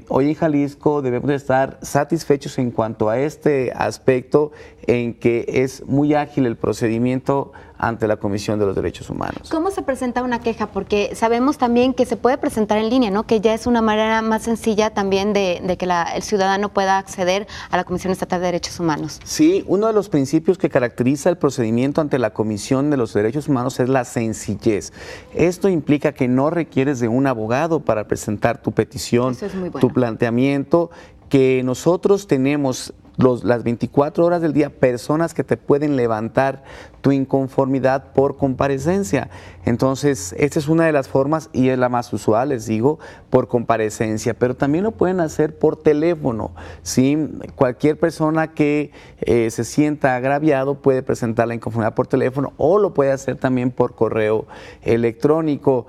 hoy en Jalisco debemos de estar satisfechos en cuanto a este aspecto, en que es muy ágil el procedimiento ante la Comisión de los Derechos Humanos. ¿Cómo se presenta una queja? Porque sabemos también que se puede presentar en línea, ¿no? Que ya es una manera más sencilla también de que el ciudadano pueda acceder a la Comisión Estatal de Derechos Humanos. Sí, uno de los principios que caracteriza el procedimiento ante la Comisión de los Derechos Humanos es la sencillez. Esto implica que no requieres de un abogado para presentar tu petición, Eso es muy bueno. tu planteamiento, que nosotros tenemos las 24 horas del día personas que te pueden levantar tu inconformidad por comparecencia. Entonces, esta es una de las formas y es la más usual, les digo, por comparecencia, pero también lo pueden hacer por teléfono, ¿sí? Cualquier persona que se sienta agraviado puede presentar la inconformidad por teléfono, o lo puede hacer también por correo electrónico,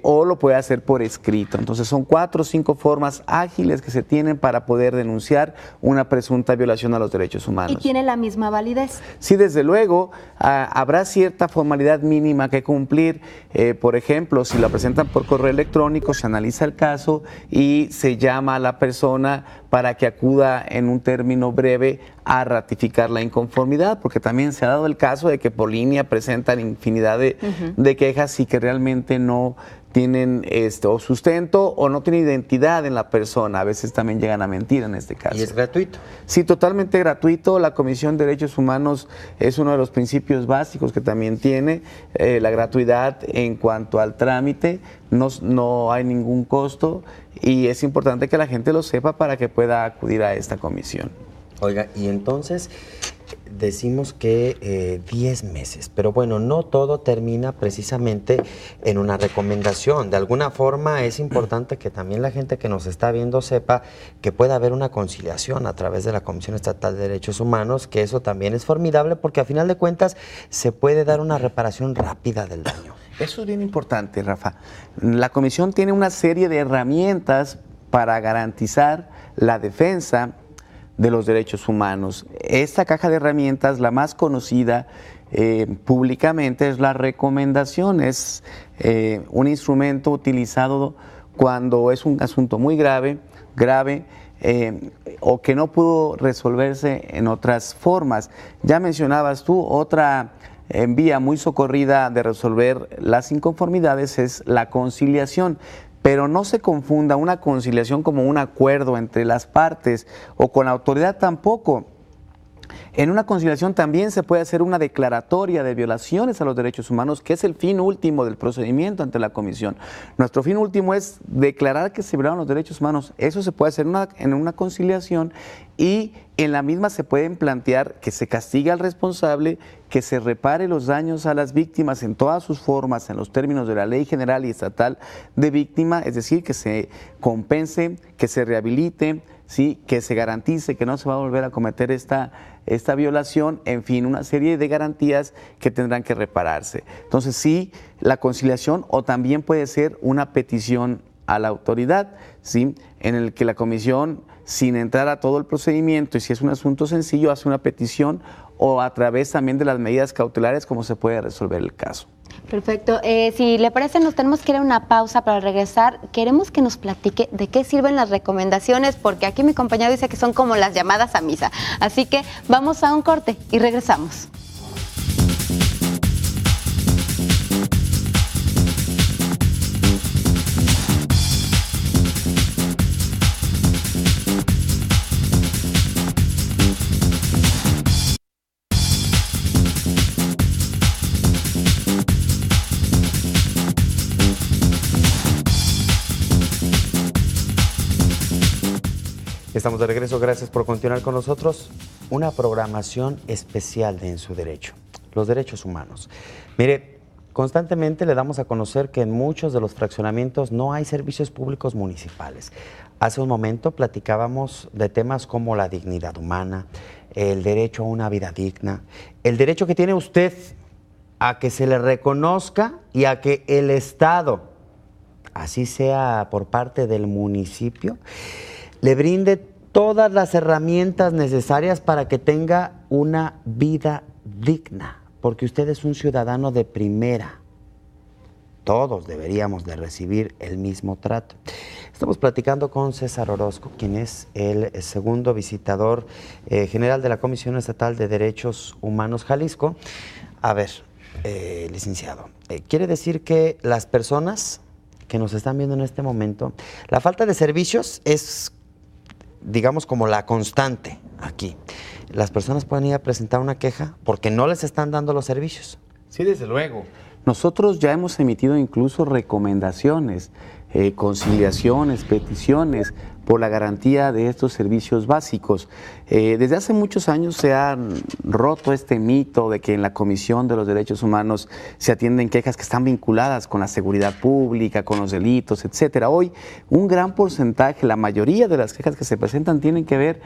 o lo puede hacer por escrito. Entonces, son 4 o 5 formas ágiles que se tienen para poder denunciar una presunta violación a los derechos humanos. ¿Y tiene la misma validez? Sí, desde luego, habrá cierta formalidad mínima que cumplir. Por ejemplo, si la presentan por correo electrónico, se analiza el caso y se llama a la persona para que acuda en un término breve a ratificar la inconformidad, porque también se ha dado el caso de que por línea presentan infinidad de quejas y que realmente no tienen o sustento o no tienen identidad en la persona. A veces también llegan a mentir en este caso. ¿Y es gratuito? Sí, totalmente gratuito. La Comisión de Derechos Humanos es uno de los principios básicos que también tiene la gratuidad en cuanto al trámite. No hay ningún costo y es importante que la gente lo sepa para que pueda acudir a esta comisión. Oiga, y entonces decimos que 10 meses, pero bueno, no todo termina precisamente en una recomendación. De alguna forma es importante que también la gente que nos está viendo sepa que puede haber una conciliación a través de la Comisión Estatal de Derechos Humanos, que eso también es formidable porque a final de cuentas se puede dar una reparación rápida del daño. Eso es bien importante, Rafa. La Comisión tiene una serie de herramientas para garantizar la defensa de los derechos humanos. Esta caja de herramientas, la más conocida públicamente, es la recomendación. Es un instrumento utilizado cuando es un asunto muy grave o que no pudo resolverse en otras formas. Ya mencionabas tú, otra vía muy socorrida de resolver las inconformidades es la conciliación. Pero no se confunda una conciliación como un acuerdo entre las partes o con la autoridad tampoco. En una conciliación también se puede hacer una declaratoria de violaciones a los derechos humanos, que es el fin último del procedimiento ante la Comisión. Nuestro fin último es declarar que se violaron los derechos humanos. Eso se puede hacer en una conciliación y en la misma se pueden plantear que se castigue al responsable, que se repare los daños a las víctimas en todas sus formas, en los términos de la Ley General y Estatal de Víctima, es decir, que se compense, que se rehabilite, ¿sí? Que se garantice que no se va a volver a cometer esta violación, en fin, una serie de garantías que tendrán que repararse. Entonces, sí, la conciliación o también puede ser una petición a la autoridad, ¿sí? En el que la comisión, sin entrar a todo el procedimiento, y si es un asunto sencillo, hace una petición o a través también de las medidas cautelares, como se puede resolver el caso. Perfecto. Si le parece, nos tenemos que ir a una pausa para regresar. Queremos que nos platique de qué sirven las recomendaciones, porque aquí mi compañero dice que son como las llamadas a misa. Así que vamos a un corte y regresamos. Estamos de regreso, gracias por continuar con nosotros. Una programación especial de En Su Derecho, los derechos humanos. Mire, constantemente le damos a conocer que en muchos de los fraccionamientos no hay servicios públicos municipales. Hace un momento platicábamos de temas como la dignidad humana, el derecho a una vida digna, el derecho que tiene usted a que se le reconozca y a que el Estado, así sea por parte del municipio, le brinde todas las herramientas necesarias para que tenga una vida digna, porque usted es un ciudadano de primera. todos deberíamos de recibir el mismo trato. Estamos platicando con César Orozco, quien es el segundo visitador general de la Comisión Estatal de Derechos Humanos Jalisco. A ver, licenciado, quiere decir que las personas que nos están viendo en este momento, la falta de servicios es, digamos, como la constante aquí. Las personas pueden ir a presentar una queja porque no les están dando los servicios. Sí, desde luego. Nosotros ya hemos emitido incluso recomendaciones, conciliaciones, peticiones por la garantía de estos servicios básicos. Desde hace muchos años se ha roto este mito de que en la Comisión de los Derechos Humanos se atienden quejas que están vinculadas con la seguridad pública, con los delitos, etcétera. Hoy un gran porcentaje, la mayoría de las quejas que se presentan tienen que ver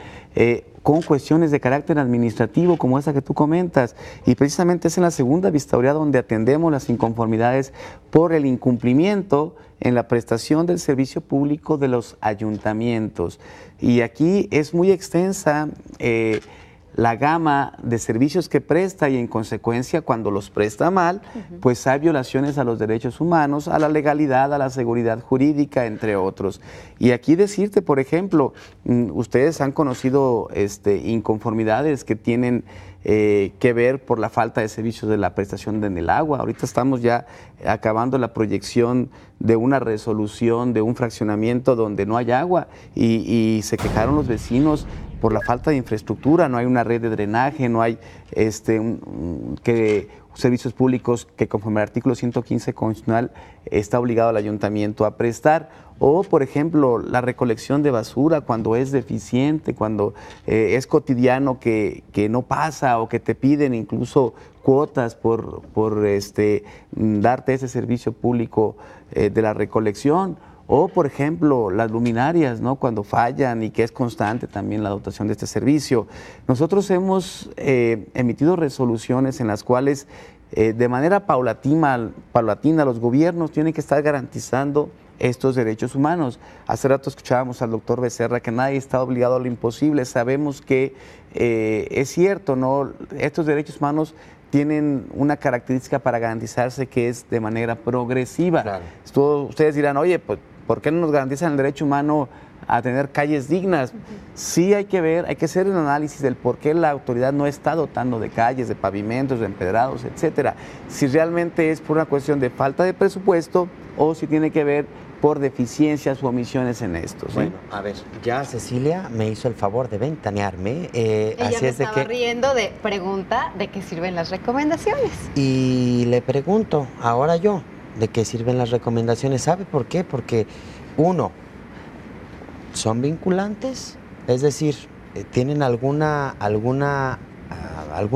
con cuestiones de carácter administrativo como esa que tú comentas, y precisamente es en la segunda vistoría donde atendemos las inconformidades por el incumplimiento en la prestación del servicio público de los ayuntamientos. Y aquí es muy extensa la gama de servicios que presta, y en consecuencia cuando los presta mal, pues hay violaciones a los derechos humanos, a la legalidad, a la seguridad jurídica, entre otros. Y aquí decirte, por ejemplo, ustedes han conocido inconformidades que tienen que ver por la falta de servicios de la prestación en el agua. Ahorita estamos ya acabando la proyección de una resolución de un fraccionamiento donde no hay agua y se quejaron los vecinos por la falta de infraestructura, no hay una red de drenaje, no hay servicios públicos que conforme al artículo 115 constitucional está obligado al ayuntamiento a prestar. O, por ejemplo, la recolección de basura cuando es deficiente, cuando es cotidiano que no pasa, o que te piden incluso cuotas por darte ese servicio público de la recolección. O, por ejemplo, las luminarias, ¿no?, cuando fallan, y que es constante también la dotación de este servicio. Nosotros hemos emitido resoluciones en las cuales de manera paulatina los gobiernos tienen que estar garantizando estos derechos humanos. Hace rato escuchábamos al doctor Becerra que nadie está obligado a lo imposible. Sabemos que es cierto, ¿no? Estos derechos humanos tienen una característica para garantizarse, que es de manera progresiva. Claro. Ustedes dirán, oye, pues, ¿por qué no nos garantizan el derecho humano a tener calles dignas? Sí hay que ver, hay que hacer un análisis del por qué la autoridad no está dotando de calles, de pavimentos, de empedrados, etcétera. Si realmente es por una cuestión de falta de presupuesto o si tiene que ver por deficiencias u omisiones en esto. ¿sí? Bueno, a ver, ya Cecilia me hizo el favor de ventanearme. Ella así me es de estaba que riendo de pregunta de qué sirven las recomendaciones. Y le pregunto ahora yo, ¿de qué sirven las recomendaciones? ¿Sabe por qué? Porque, uno, son vinculantes, es decir, tienen algún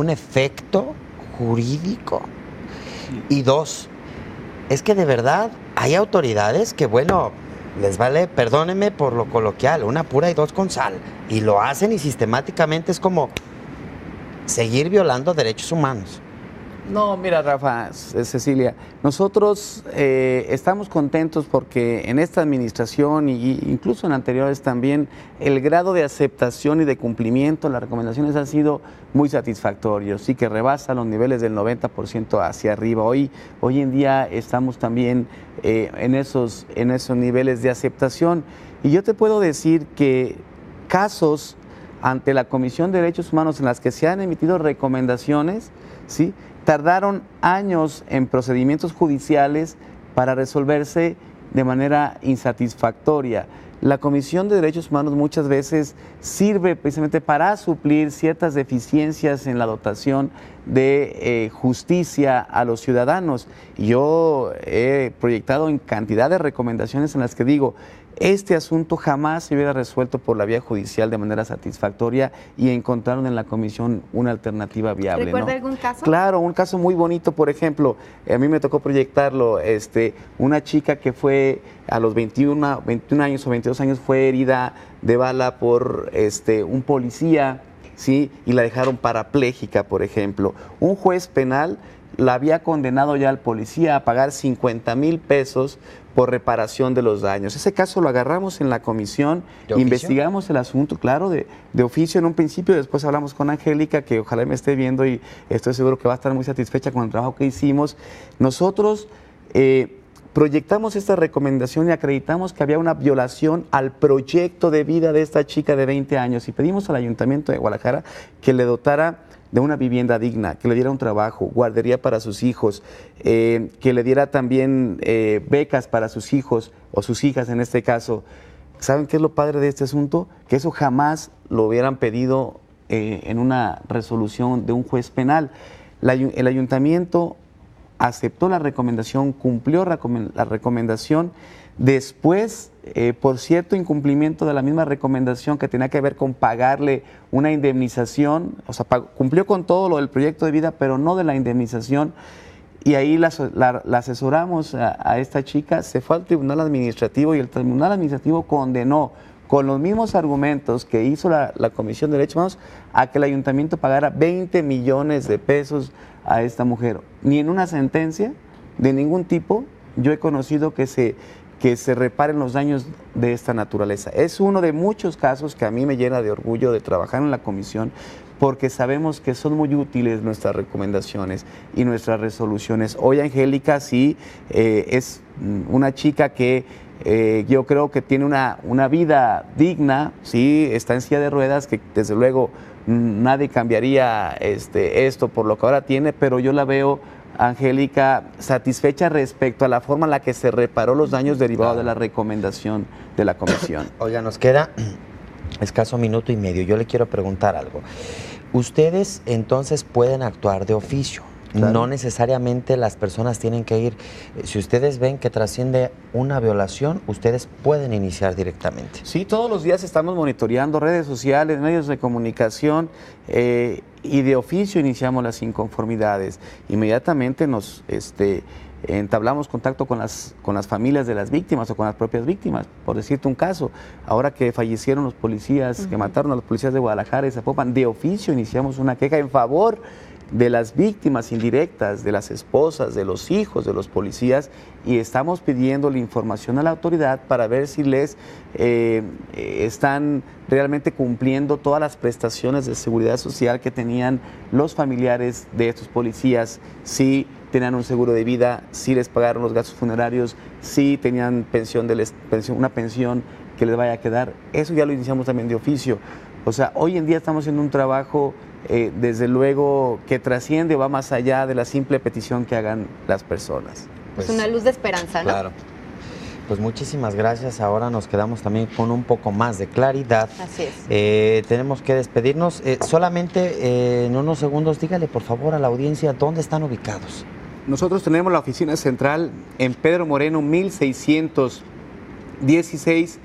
efecto jurídico. Y dos, es que de verdad hay autoridades que, bueno, les vale, perdónenme por lo coloquial, una pura y dos con sal, y lo hacen, y sistemáticamente es como seguir violando derechos humanos. No, mira, Rafa, Cecilia, nosotros estamos contentos porque en esta administración y incluso en anteriores también el grado de aceptación y de cumplimiento de las recomendaciones ha sido muy satisfactorio, sí, que rebasa los niveles del 90% hacia arriba. Hoy en día estamos también en esos niveles de aceptación, y yo te puedo decir que casos ante la Comisión de Derechos Humanos en las que se han emitido recomendaciones, ¿sí?, tardaron años en procedimientos judiciales para resolverse de manera insatisfactoria. La Comisión de Derechos Humanos muchas veces sirve precisamente para suplir ciertas deficiencias en la dotación de justicia a los ciudadanos. Yo he proyectado en cantidad de recomendaciones en las que digo, este asunto jamás se hubiera resuelto por la vía judicial de manera satisfactoria, y encontraron en la comisión una alternativa viable. ¿Recuerda ¿no? algún caso? Claro, un caso muy bonito, por ejemplo, a mí me tocó proyectarlo, una chica que fue a los 21 años o 22 años fue herida de bala por un policía, ¿sí?, y la dejaron parapléjica, por ejemplo. Un juez penal la había condenado ya al policía a pagar 50,000 pesos por reparación de los daños. Ese caso lo agarramos en la comisión, investigamos el asunto, claro, de oficio en un principio, después hablamos con Angélica, que ojalá me esté viendo y estoy seguro que va a estar muy satisfecha con el trabajo que hicimos. Nosotros proyectamos esta recomendación y acreditamos que había una violación al proyecto de vida de esta chica de 20 años y pedimos al Ayuntamiento de Guadalajara que le dotara de una vivienda digna, que le diera un trabajo, guardería para sus hijos, que le diera también becas para sus hijos o sus hijas en este caso. ¿Saben qué es lo padre de este asunto? Que eso jamás lo hubieran pedido en una resolución de un juez penal. El Ayuntamiento aceptó la recomendación, cumplió la recomendación, después, por cierto incumplimiento de la misma recomendación que tenía que ver con pagarle una indemnización, o sea, cumplió con todo lo del proyecto de vida, pero no de la indemnización, y ahí la asesoramos a esta chica, se fue al Tribunal Administrativo y el Tribunal Administrativo condenó con los mismos argumentos que hizo la Comisión de Derechos Humanos a que el Ayuntamiento pagara 20 millones de pesos a esta mujer. Ni en una sentencia de ningún tipo yo he conocido que se reparen los daños de esta naturaleza. Es uno de muchos casos que a mí me llena de orgullo de trabajar en la comisión, porque sabemos que son muy útiles nuestras recomendaciones y nuestras resoluciones. Hoy Angélica sí es una chica que yo creo que tiene una vida digna, sí, está en silla de ruedas, que desde luego nadie cambiaría esto por lo que ahora tiene, pero yo la veo, Angélica, satisfecha respecto a la forma en la que se reparó los daños derivados de la recomendación de la comisión. Oiga, nos queda escaso minuto y medio. Yo le quiero preguntar algo. Ustedes entonces pueden actuar de oficio. Claro. No necesariamente las personas tienen que ir. Si ustedes ven que trasciende una violación, ustedes pueden iniciar directamente. Sí, todos los días estamos monitoreando redes sociales, medios de comunicación y de oficio iniciamos las inconformidades. Inmediatamente nos entablamos contacto con las familias de las víctimas o con las propias víctimas. Por decirte un caso, ahora que fallecieron los policías, que mataron a los policías de Guadalajara y Zapopan, de oficio iniciamos una queja en favor de las víctimas indirectas, de las esposas, de los hijos de los policías, y estamos pidiendo la información a la autoridad para ver si les están realmente cumpliendo todas las prestaciones de seguridad social que tenían los familiares de estos policías, si tenían un seguro de vida, si les pagaron los gastos funerarios, si tenían una pensión que les vaya a quedar. Eso ya lo iniciamos también de oficio. O sea, hoy en día estamos haciendo un trabajo desde luego que trasciende, va más allá de la simple petición que hagan las personas. Pues una luz de esperanza, ¿no? Claro. Pues muchísimas gracias. Ahora nos quedamos también con un poco más de claridad. Así es. Tenemos que despedirnos. Solamente en unos segundos, dígale por favor a la audiencia dónde están ubicados. Nosotros tenemos la oficina central en Pedro Moreno 1616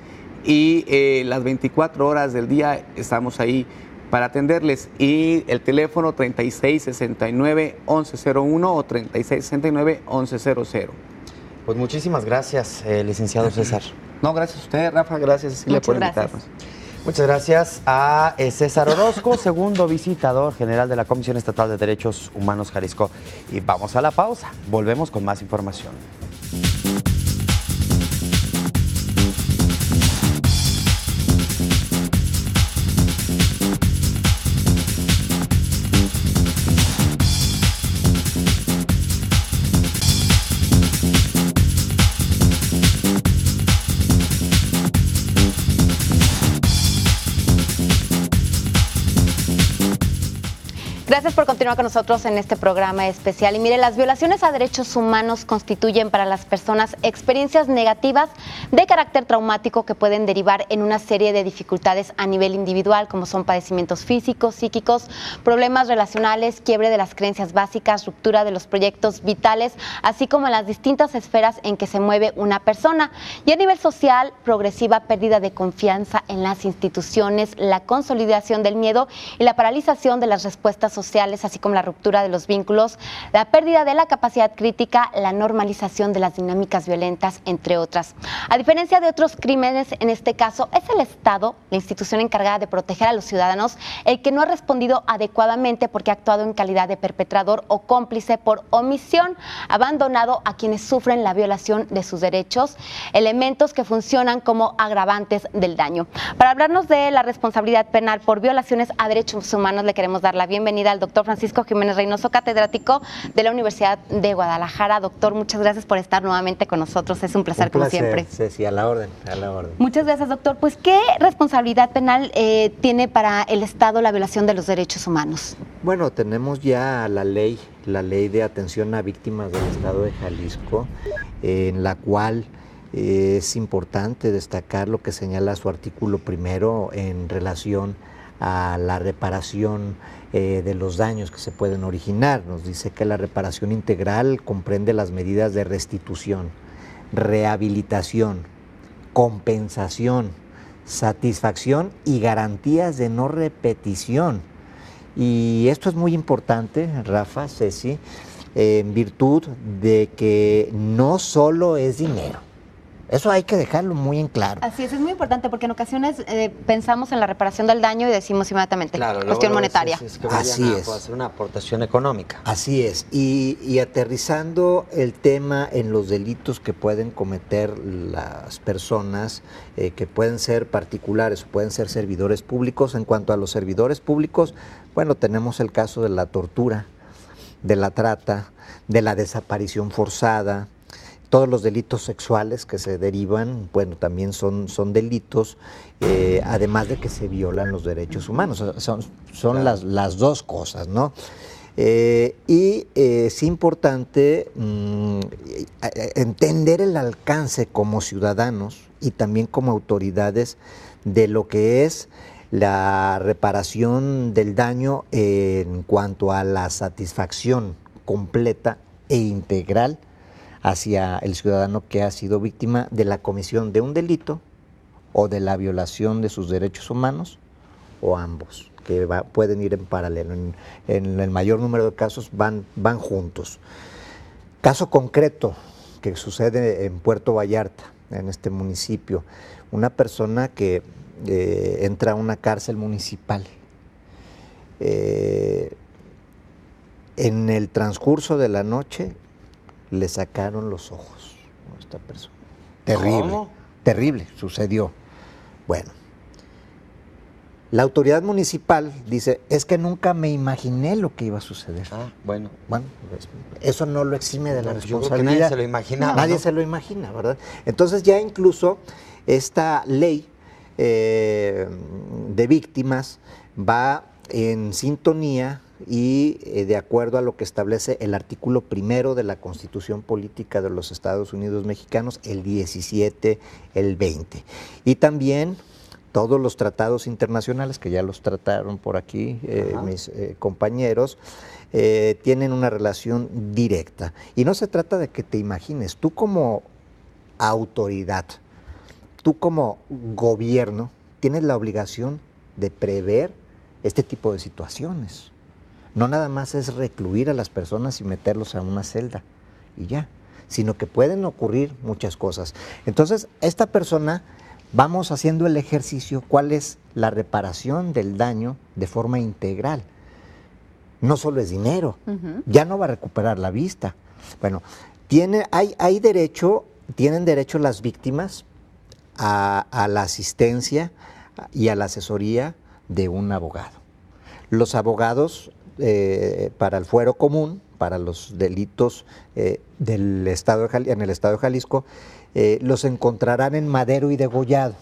y las 24 horas del día estamos ahí para atenderles, y el teléfono 3669-1101 o 3669-1100. Pues muchísimas gracias, licenciado César. No, gracias a usted, Rafa, gracias Cecilia por invitarnos. Muchas gracias a César Orozco, segundo visitador general de la Comisión Estatal de Derechos Humanos Jalisco. Y vamos a la pausa, volvemos con más información. Gracias por continuar con nosotros en este programa especial. Y mire, las violaciones a derechos humanos constituyen para las personas experiencias negativas de carácter traumático que pueden derivar en una serie de dificultades a nivel individual, como son padecimientos físicos, psíquicos, problemas relacionales, quiebre de las creencias básicas, ruptura de los proyectos vitales, así como en las distintas esferas en que se mueve una persona. Y a nivel social, progresiva pérdida de confianza en las instituciones, la consolidación del miedo y la paralización de las respuestas sociales, así como la ruptura de los vínculos, la pérdida de la capacidad crítica, la normalización de las dinámicas violentas, entre otras. A diferencia de otros crímenes, en este caso es el Estado, la institución encargada de proteger a los ciudadanos, el que no ha respondido adecuadamente porque ha actuado en calidad de perpetrador o cómplice por omisión, abandonado a quienes sufren la violación de sus derechos, elementos que funcionan como agravantes del daño. Para hablarnos de la responsabilidad penal por violaciones a derechos humanos, le queremos dar la bienvenida al doctor Francisco Jiménez Reynoso, catedrático de la Universidad de Guadalajara. Doctor, muchas gracias por estar nuevamente con nosotros. Es un placer, como siempre. Ceci, a la orden, a la orden. Muchas gracias, doctor. Pues, ¿qué responsabilidad penal tiene para el Estado la violación de los derechos humanos? Bueno, tenemos ya la ley de atención a víctimas del Estado de Jalisco, en la cual es importante destacar lo que señala su artículo primero en relación a la reparación de los daños que se pueden originar. Nos dice que la reparación integral comprende las medidas de restitución, rehabilitación, compensación, satisfacción y garantías de no repetición. Y esto es muy importante, Rafa, Ceci, en virtud de que no solo es dinero. Eso hay que dejarlo muy en claro. Así es muy importante porque en ocasiones pensamos en la reparación del daño y decimos inmediatamente cuestión monetaria. Es que vayan a hacer una aportación económica. Así es. Y aterrizando el tema en los delitos que pueden cometer las personas, que pueden ser particulares o pueden ser servidores públicos. En cuanto a los servidores públicos, bueno, tenemos el caso de la tortura, de la trata, de la desaparición forzada. Todos los delitos sexuales que se derivan, bueno, también son delitos, además de que se violan los derechos humanos. Son las dos cosas, ¿no? Y es importante entender el alcance como ciudadanos y también como autoridades de lo que es la reparación del daño en cuanto a la satisfacción completa e integral hacia el ciudadano que ha sido víctima de la comisión de un delito o de la violación de sus derechos humanos, o ambos, que pueden ir en paralelo. En el mayor número de casos van juntos. Caso concreto que sucede en Puerto Vallarta, en este municipio, una persona que entra a una cárcel municipal. En el transcurso de la noche le sacaron los ojos a esta persona. Terrible. ¿Cómo? Terrible, sucedió. Bueno, la autoridad municipal dice, es que nunca me imaginé lo que iba a suceder. Bueno, pues, eso no lo exime de la responsabilidad. Yo creo que nadie se lo imaginaba. Nadie se lo imagina, ¿verdad? Entonces ya incluso esta ley de víctimas va en sintonía y de acuerdo a lo que establece el artículo primero de la Constitución Política de los Estados Unidos Mexicanos, el 17, el 20. Y también todos los tratados internacionales, que ya los trataron por aquí mis compañeros, tienen una relación directa. Y no se trata de que te imagines, tú como autoridad, tú como gobierno, tienes la obligación de prever este tipo de situaciones. No nada más es recluir a las personas y meterlos a una celda y ya, sino que pueden ocurrir muchas cosas. Entonces, esta persona, vamos haciendo el ejercicio, ¿cuál es la reparación del daño de forma integral? No solo es dinero, ya no va a recuperar la vista. Bueno, tienen derecho las víctimas a la asistencia y a la asesoría de un abogado. Los abogados para el fuero común, para los delitos en el Estado de Jalisco, los encontrarán en Madero y Degollado.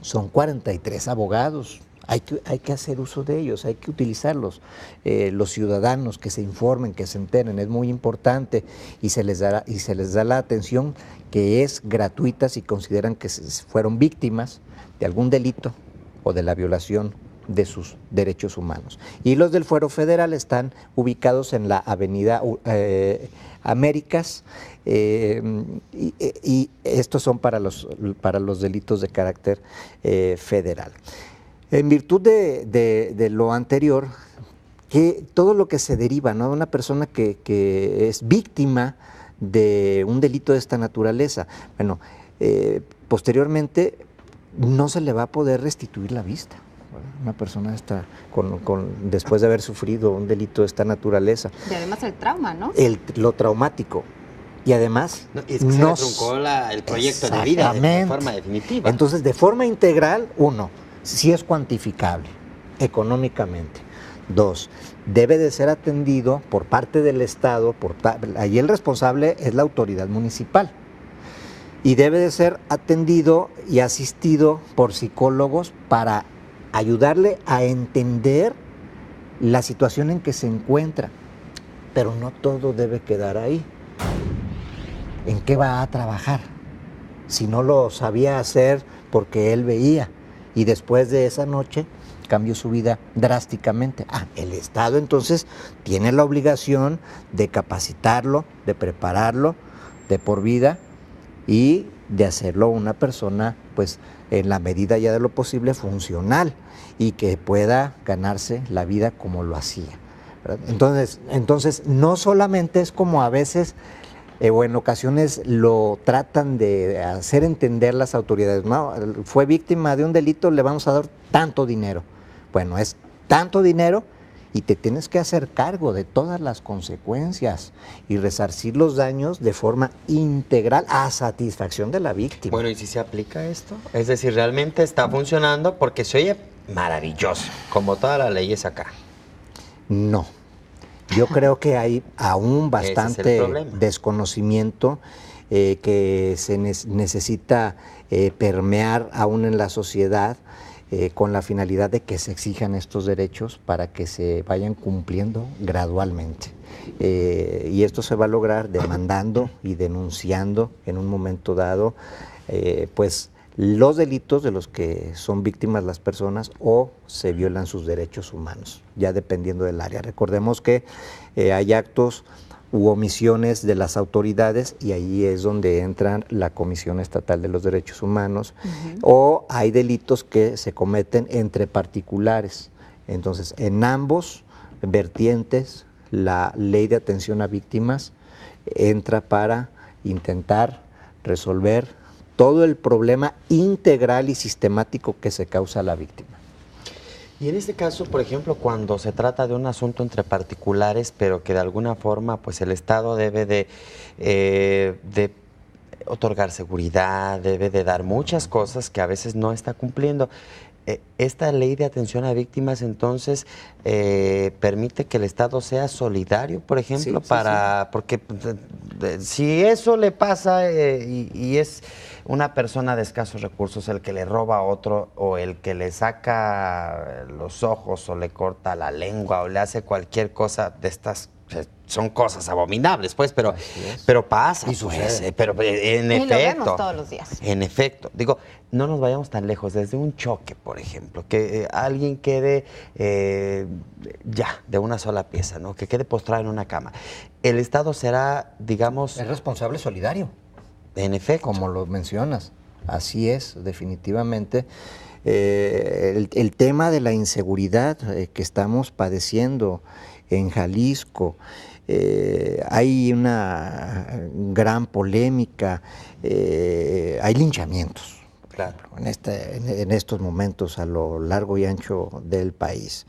Son 43 abogados. Hay que hacer uso de ellos, hay que utilizarlos. Los ciudadanos que se informen, que se enteren, es muy importante y se les da la atención que es gratuita si consideran que fueron víctimas de algún delito o de la violación de sus derechos humanos. Y los del Fuero Federal están ubicados en la Avenida Américas y estos son para los delitos de carácter federal. En virtud de lo anterior, que todo lo que se deriva, ¿no?, de una persona que es víctima de un delito de esta naturaleza, bueno, posteriormente no se le va a poder restituir la vista. Una persona está después de haber sufrido un delito de esta naturaleza. Y además el trauma, ¿no? Lo traumático. Y además es que se le truncó el proyecto de vida de forma definitiva. Entonces, de forma integral, uno, sí es cuantificable económicamente. 2, debe de ser atendido por parte del Estado, allí el responsable es la autoridad municipal, y debe de ser atendido y asistido por psicólogos para ayudarle a entender la situación en que se encuentra. Pero no todo debe quedar ahí. ¿En qué va a trabajar? Si no lo sabía hacer porque él veía, y después de esa noche cambió su vida drásticamente. El Estado entonces tiene la obligación de capacitarlo, de prepararlo de por vida y de hacerlo una persona, pues, en la medida ya de lo posible, funcional y que pueda ganarse la vida como lo hacía, ¿verdad? Entonces, no solamente es como a veces o en ocasiones lo tratan de hacer entender las autoridades, no, fue víctima de un delito, le vamos a dar tanto dinero. Bueno, es tanto dinero y te tienes que hacer cargo de todas las consecuencias y resarcir los daños de forma integral a satisfacción de la víctima. Bueno, ¿y si se aplica esto? Es decir, ¿realmente está funcionando? Porque se oye maravilloso, como todas las leyes acá. No. Yo creo que hay aún bastante desconocimiento que se necesita permear aún en la sociedad con la finalidad de que se exijan estos derechos para que se vayan cumpliendo gradualmente. Y esto se va a lograr demandando y denunciando en un momento dado pues los delitos de los que son víctimas las personas o se violan sus derechos humanos, ya dependiendo del área. Recordemos que hay actos u omisiones de las autoridades y ahí es donde entra la Comisión Estatal de los Derechos Humanos, o hay delitos que se cometen entre particulares. Entonces, en ambos vertientes, la Ley de Atención a Víctimas entra para intentar resolver todo el problema integral y sistemático que se causa a la víctima. Y en este caso, por ejemplo, cuando se trata de un asunto entre particulares, pero que de alguna forma pues el Estado debe de otorgar seguridad, debe de dar muchas cosas que a veces no está cumpliendo. Esta ley de atención a víctimas entonces permite que el Estado sea solidario, por ejemplo, porque si eso le pasa y es una persona de escasos recursos el que le roba a otro o el que le saca los ojos o le corta la lengua o le hace cualquier cosa de estas, son cosas abominables, pues, pero pasa, y sucede. Pero en efecto. Y lo vemos todos los días. En efecto. Digo, no nos vayamos tan lejos. Desde un choque, por ejemplo, que alguien quede ya de una sola pieza, ¿no? Que quede postrado en una cama. El Estado será, digamos... Es responsable solidario. En efecto. Como lo mencionas. Así es, definitivamente. El tema de la inseguridad que estamos padeciendo en Jalisco, hay una gran polémica, hay linchamientos, claro, en estos momentos a lo largo y ancho del país.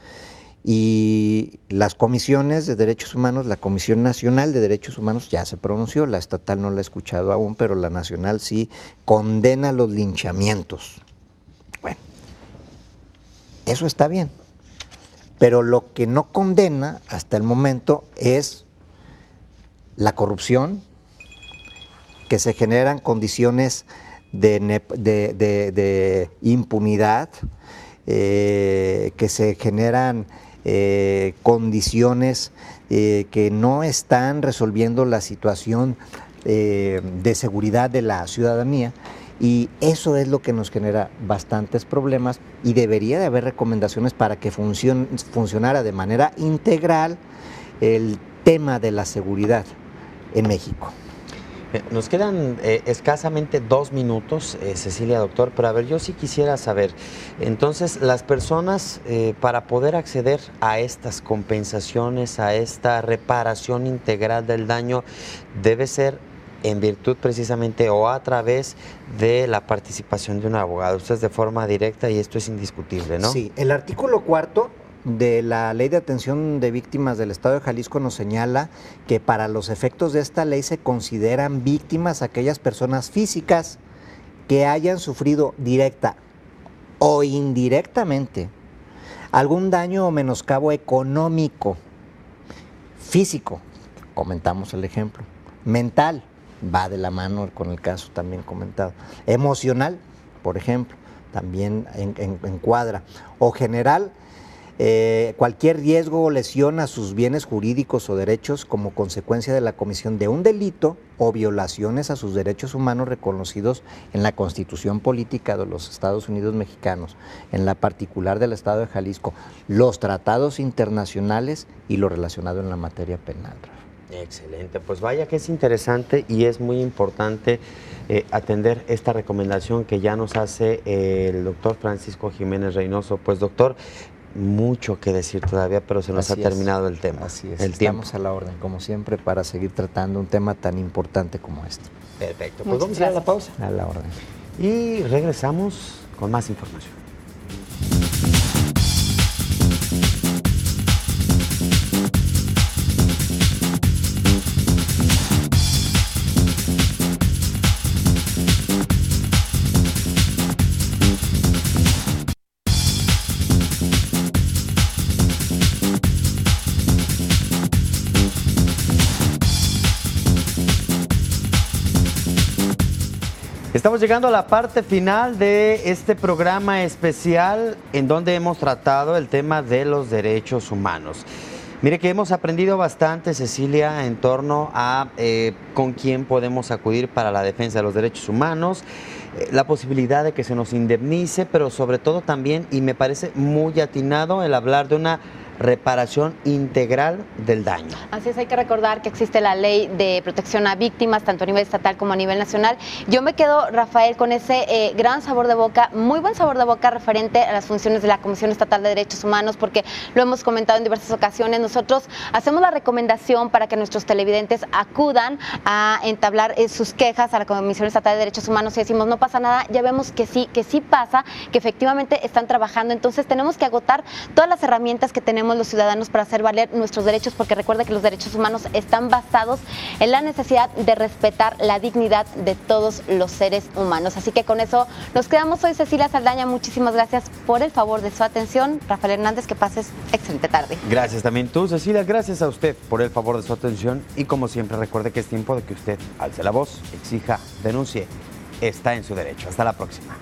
Y las comisiones de derechos humanos, la Comisión Nacional de Derechos Humanos ya se pronunció, la estatal no la he escuchado aún, pero la nacional sí condena los linchamientos. Bueno, eso está bien, pero lo que no condena hasta el momento es la corrupción, que se generan condiciones de impunidad, que se generan condiciones que no están resolviendo la situación de seguridad de la ciudadanía, y eso es lo que nos genera bastantes problemas, y debería de haber recomendaciones para que funcionara de manera integral el tema de la seguridad en México. Nos quedan escasamente 2 minutos, Cecilia, doctor, pero a ver, yo sí quisiera saber, entonces, las personas para poder acceder a estas compensaciones, a esta reparación integral del daño, debe ser en virtud precisamente o a través de la participación de un abogado. Esto es de forma directa y esto es indiscutible, ¿no? Sí, el artículo 4 de la Ley de Atención de Víctimas del Estado de Jalisco nos señala que para los efectos de esta ley se consideran víctimas aquellas personas físicas que hayan sufrido directa o indirectamente algún daño o menoscabo económico, físico, comentamos el ejemplo, mental, va de la mano con el caso también comentado, emocional, por ejemplo, también encuadra, o general, cualquier riesgo o lesión a sus bienes jurídicos o derechos como consecuencia de la comisión de un delito o violaciones a sus derechos humanos reconocidos en la Constitución Política de los Estados Unidos Mexicanos, en la particular del Estado de Jalisco, los tratados internacionales y lo relacionado en la materia penal. Excelente, pues vaya que es interesante y es muy importante atender esta recomendación que ya nos hace el doctor Francisco Jiménez Reynoso. Pues doctor, mucho que decir todavía, pero se nos ha terminado el tema. Así es, estamos a la orden, como siempre, para seguir tratando un tema tan importante como este. Perfecto, pues vamos a ir a la pausa. A la orden. Y regresamos con más información. Estamos llegando a la parte final de este programa especial en donde hemos tratado el tema de los derechos humanos. Mire que hemos aprendido bastante, Cecilia, en torno a con quién podemos acudir para la defensa de los derechos humanos, la posibilidad de que se nos indemnice, pero sobre todo también, y me parece muy atinado, el hablar de una reparación integral del daño. Así es, hay que recordar que existe la ley de protección a víctimas, tanto a nivel estatal como a nivel nacional. Yo me quedo, Rafael, con ese gran sabor de boca, muy buen sabor de boca referente a las funciones de la Comisión Estatal de Derechos Humanos, porque lo hemos comentado en diversas ocasiones. Nosotros hacemos la recomendación para que nuestros televidentes acudan a entablar sus quejas a la Comisión Estatal de Derechos Humanos y decimos, no pasa nada, ya vemos que sí pasa, que efectivamente están trabajando. Entonces tenemos que agotar todas las herramientas que tenemos los ciudadanos para hacer valer nuestros derechos, porque recuerda que los derechos humanos están basados en la necesidad de respetar la dignidad de todos los seres humanos. Así que con eso nos quedamos. Soy Cecilia Saldaña, muchísimas gracias por el favor de su atención. Rafael Hernández, que pases excelente tarde. Gracias también tú, Cecilia, gracias a usted por el favor de su atención y como siempre recuerde que es tiempo de que usted alce la voz, exija, denuncie, está en su derecho. Hasta la próxima.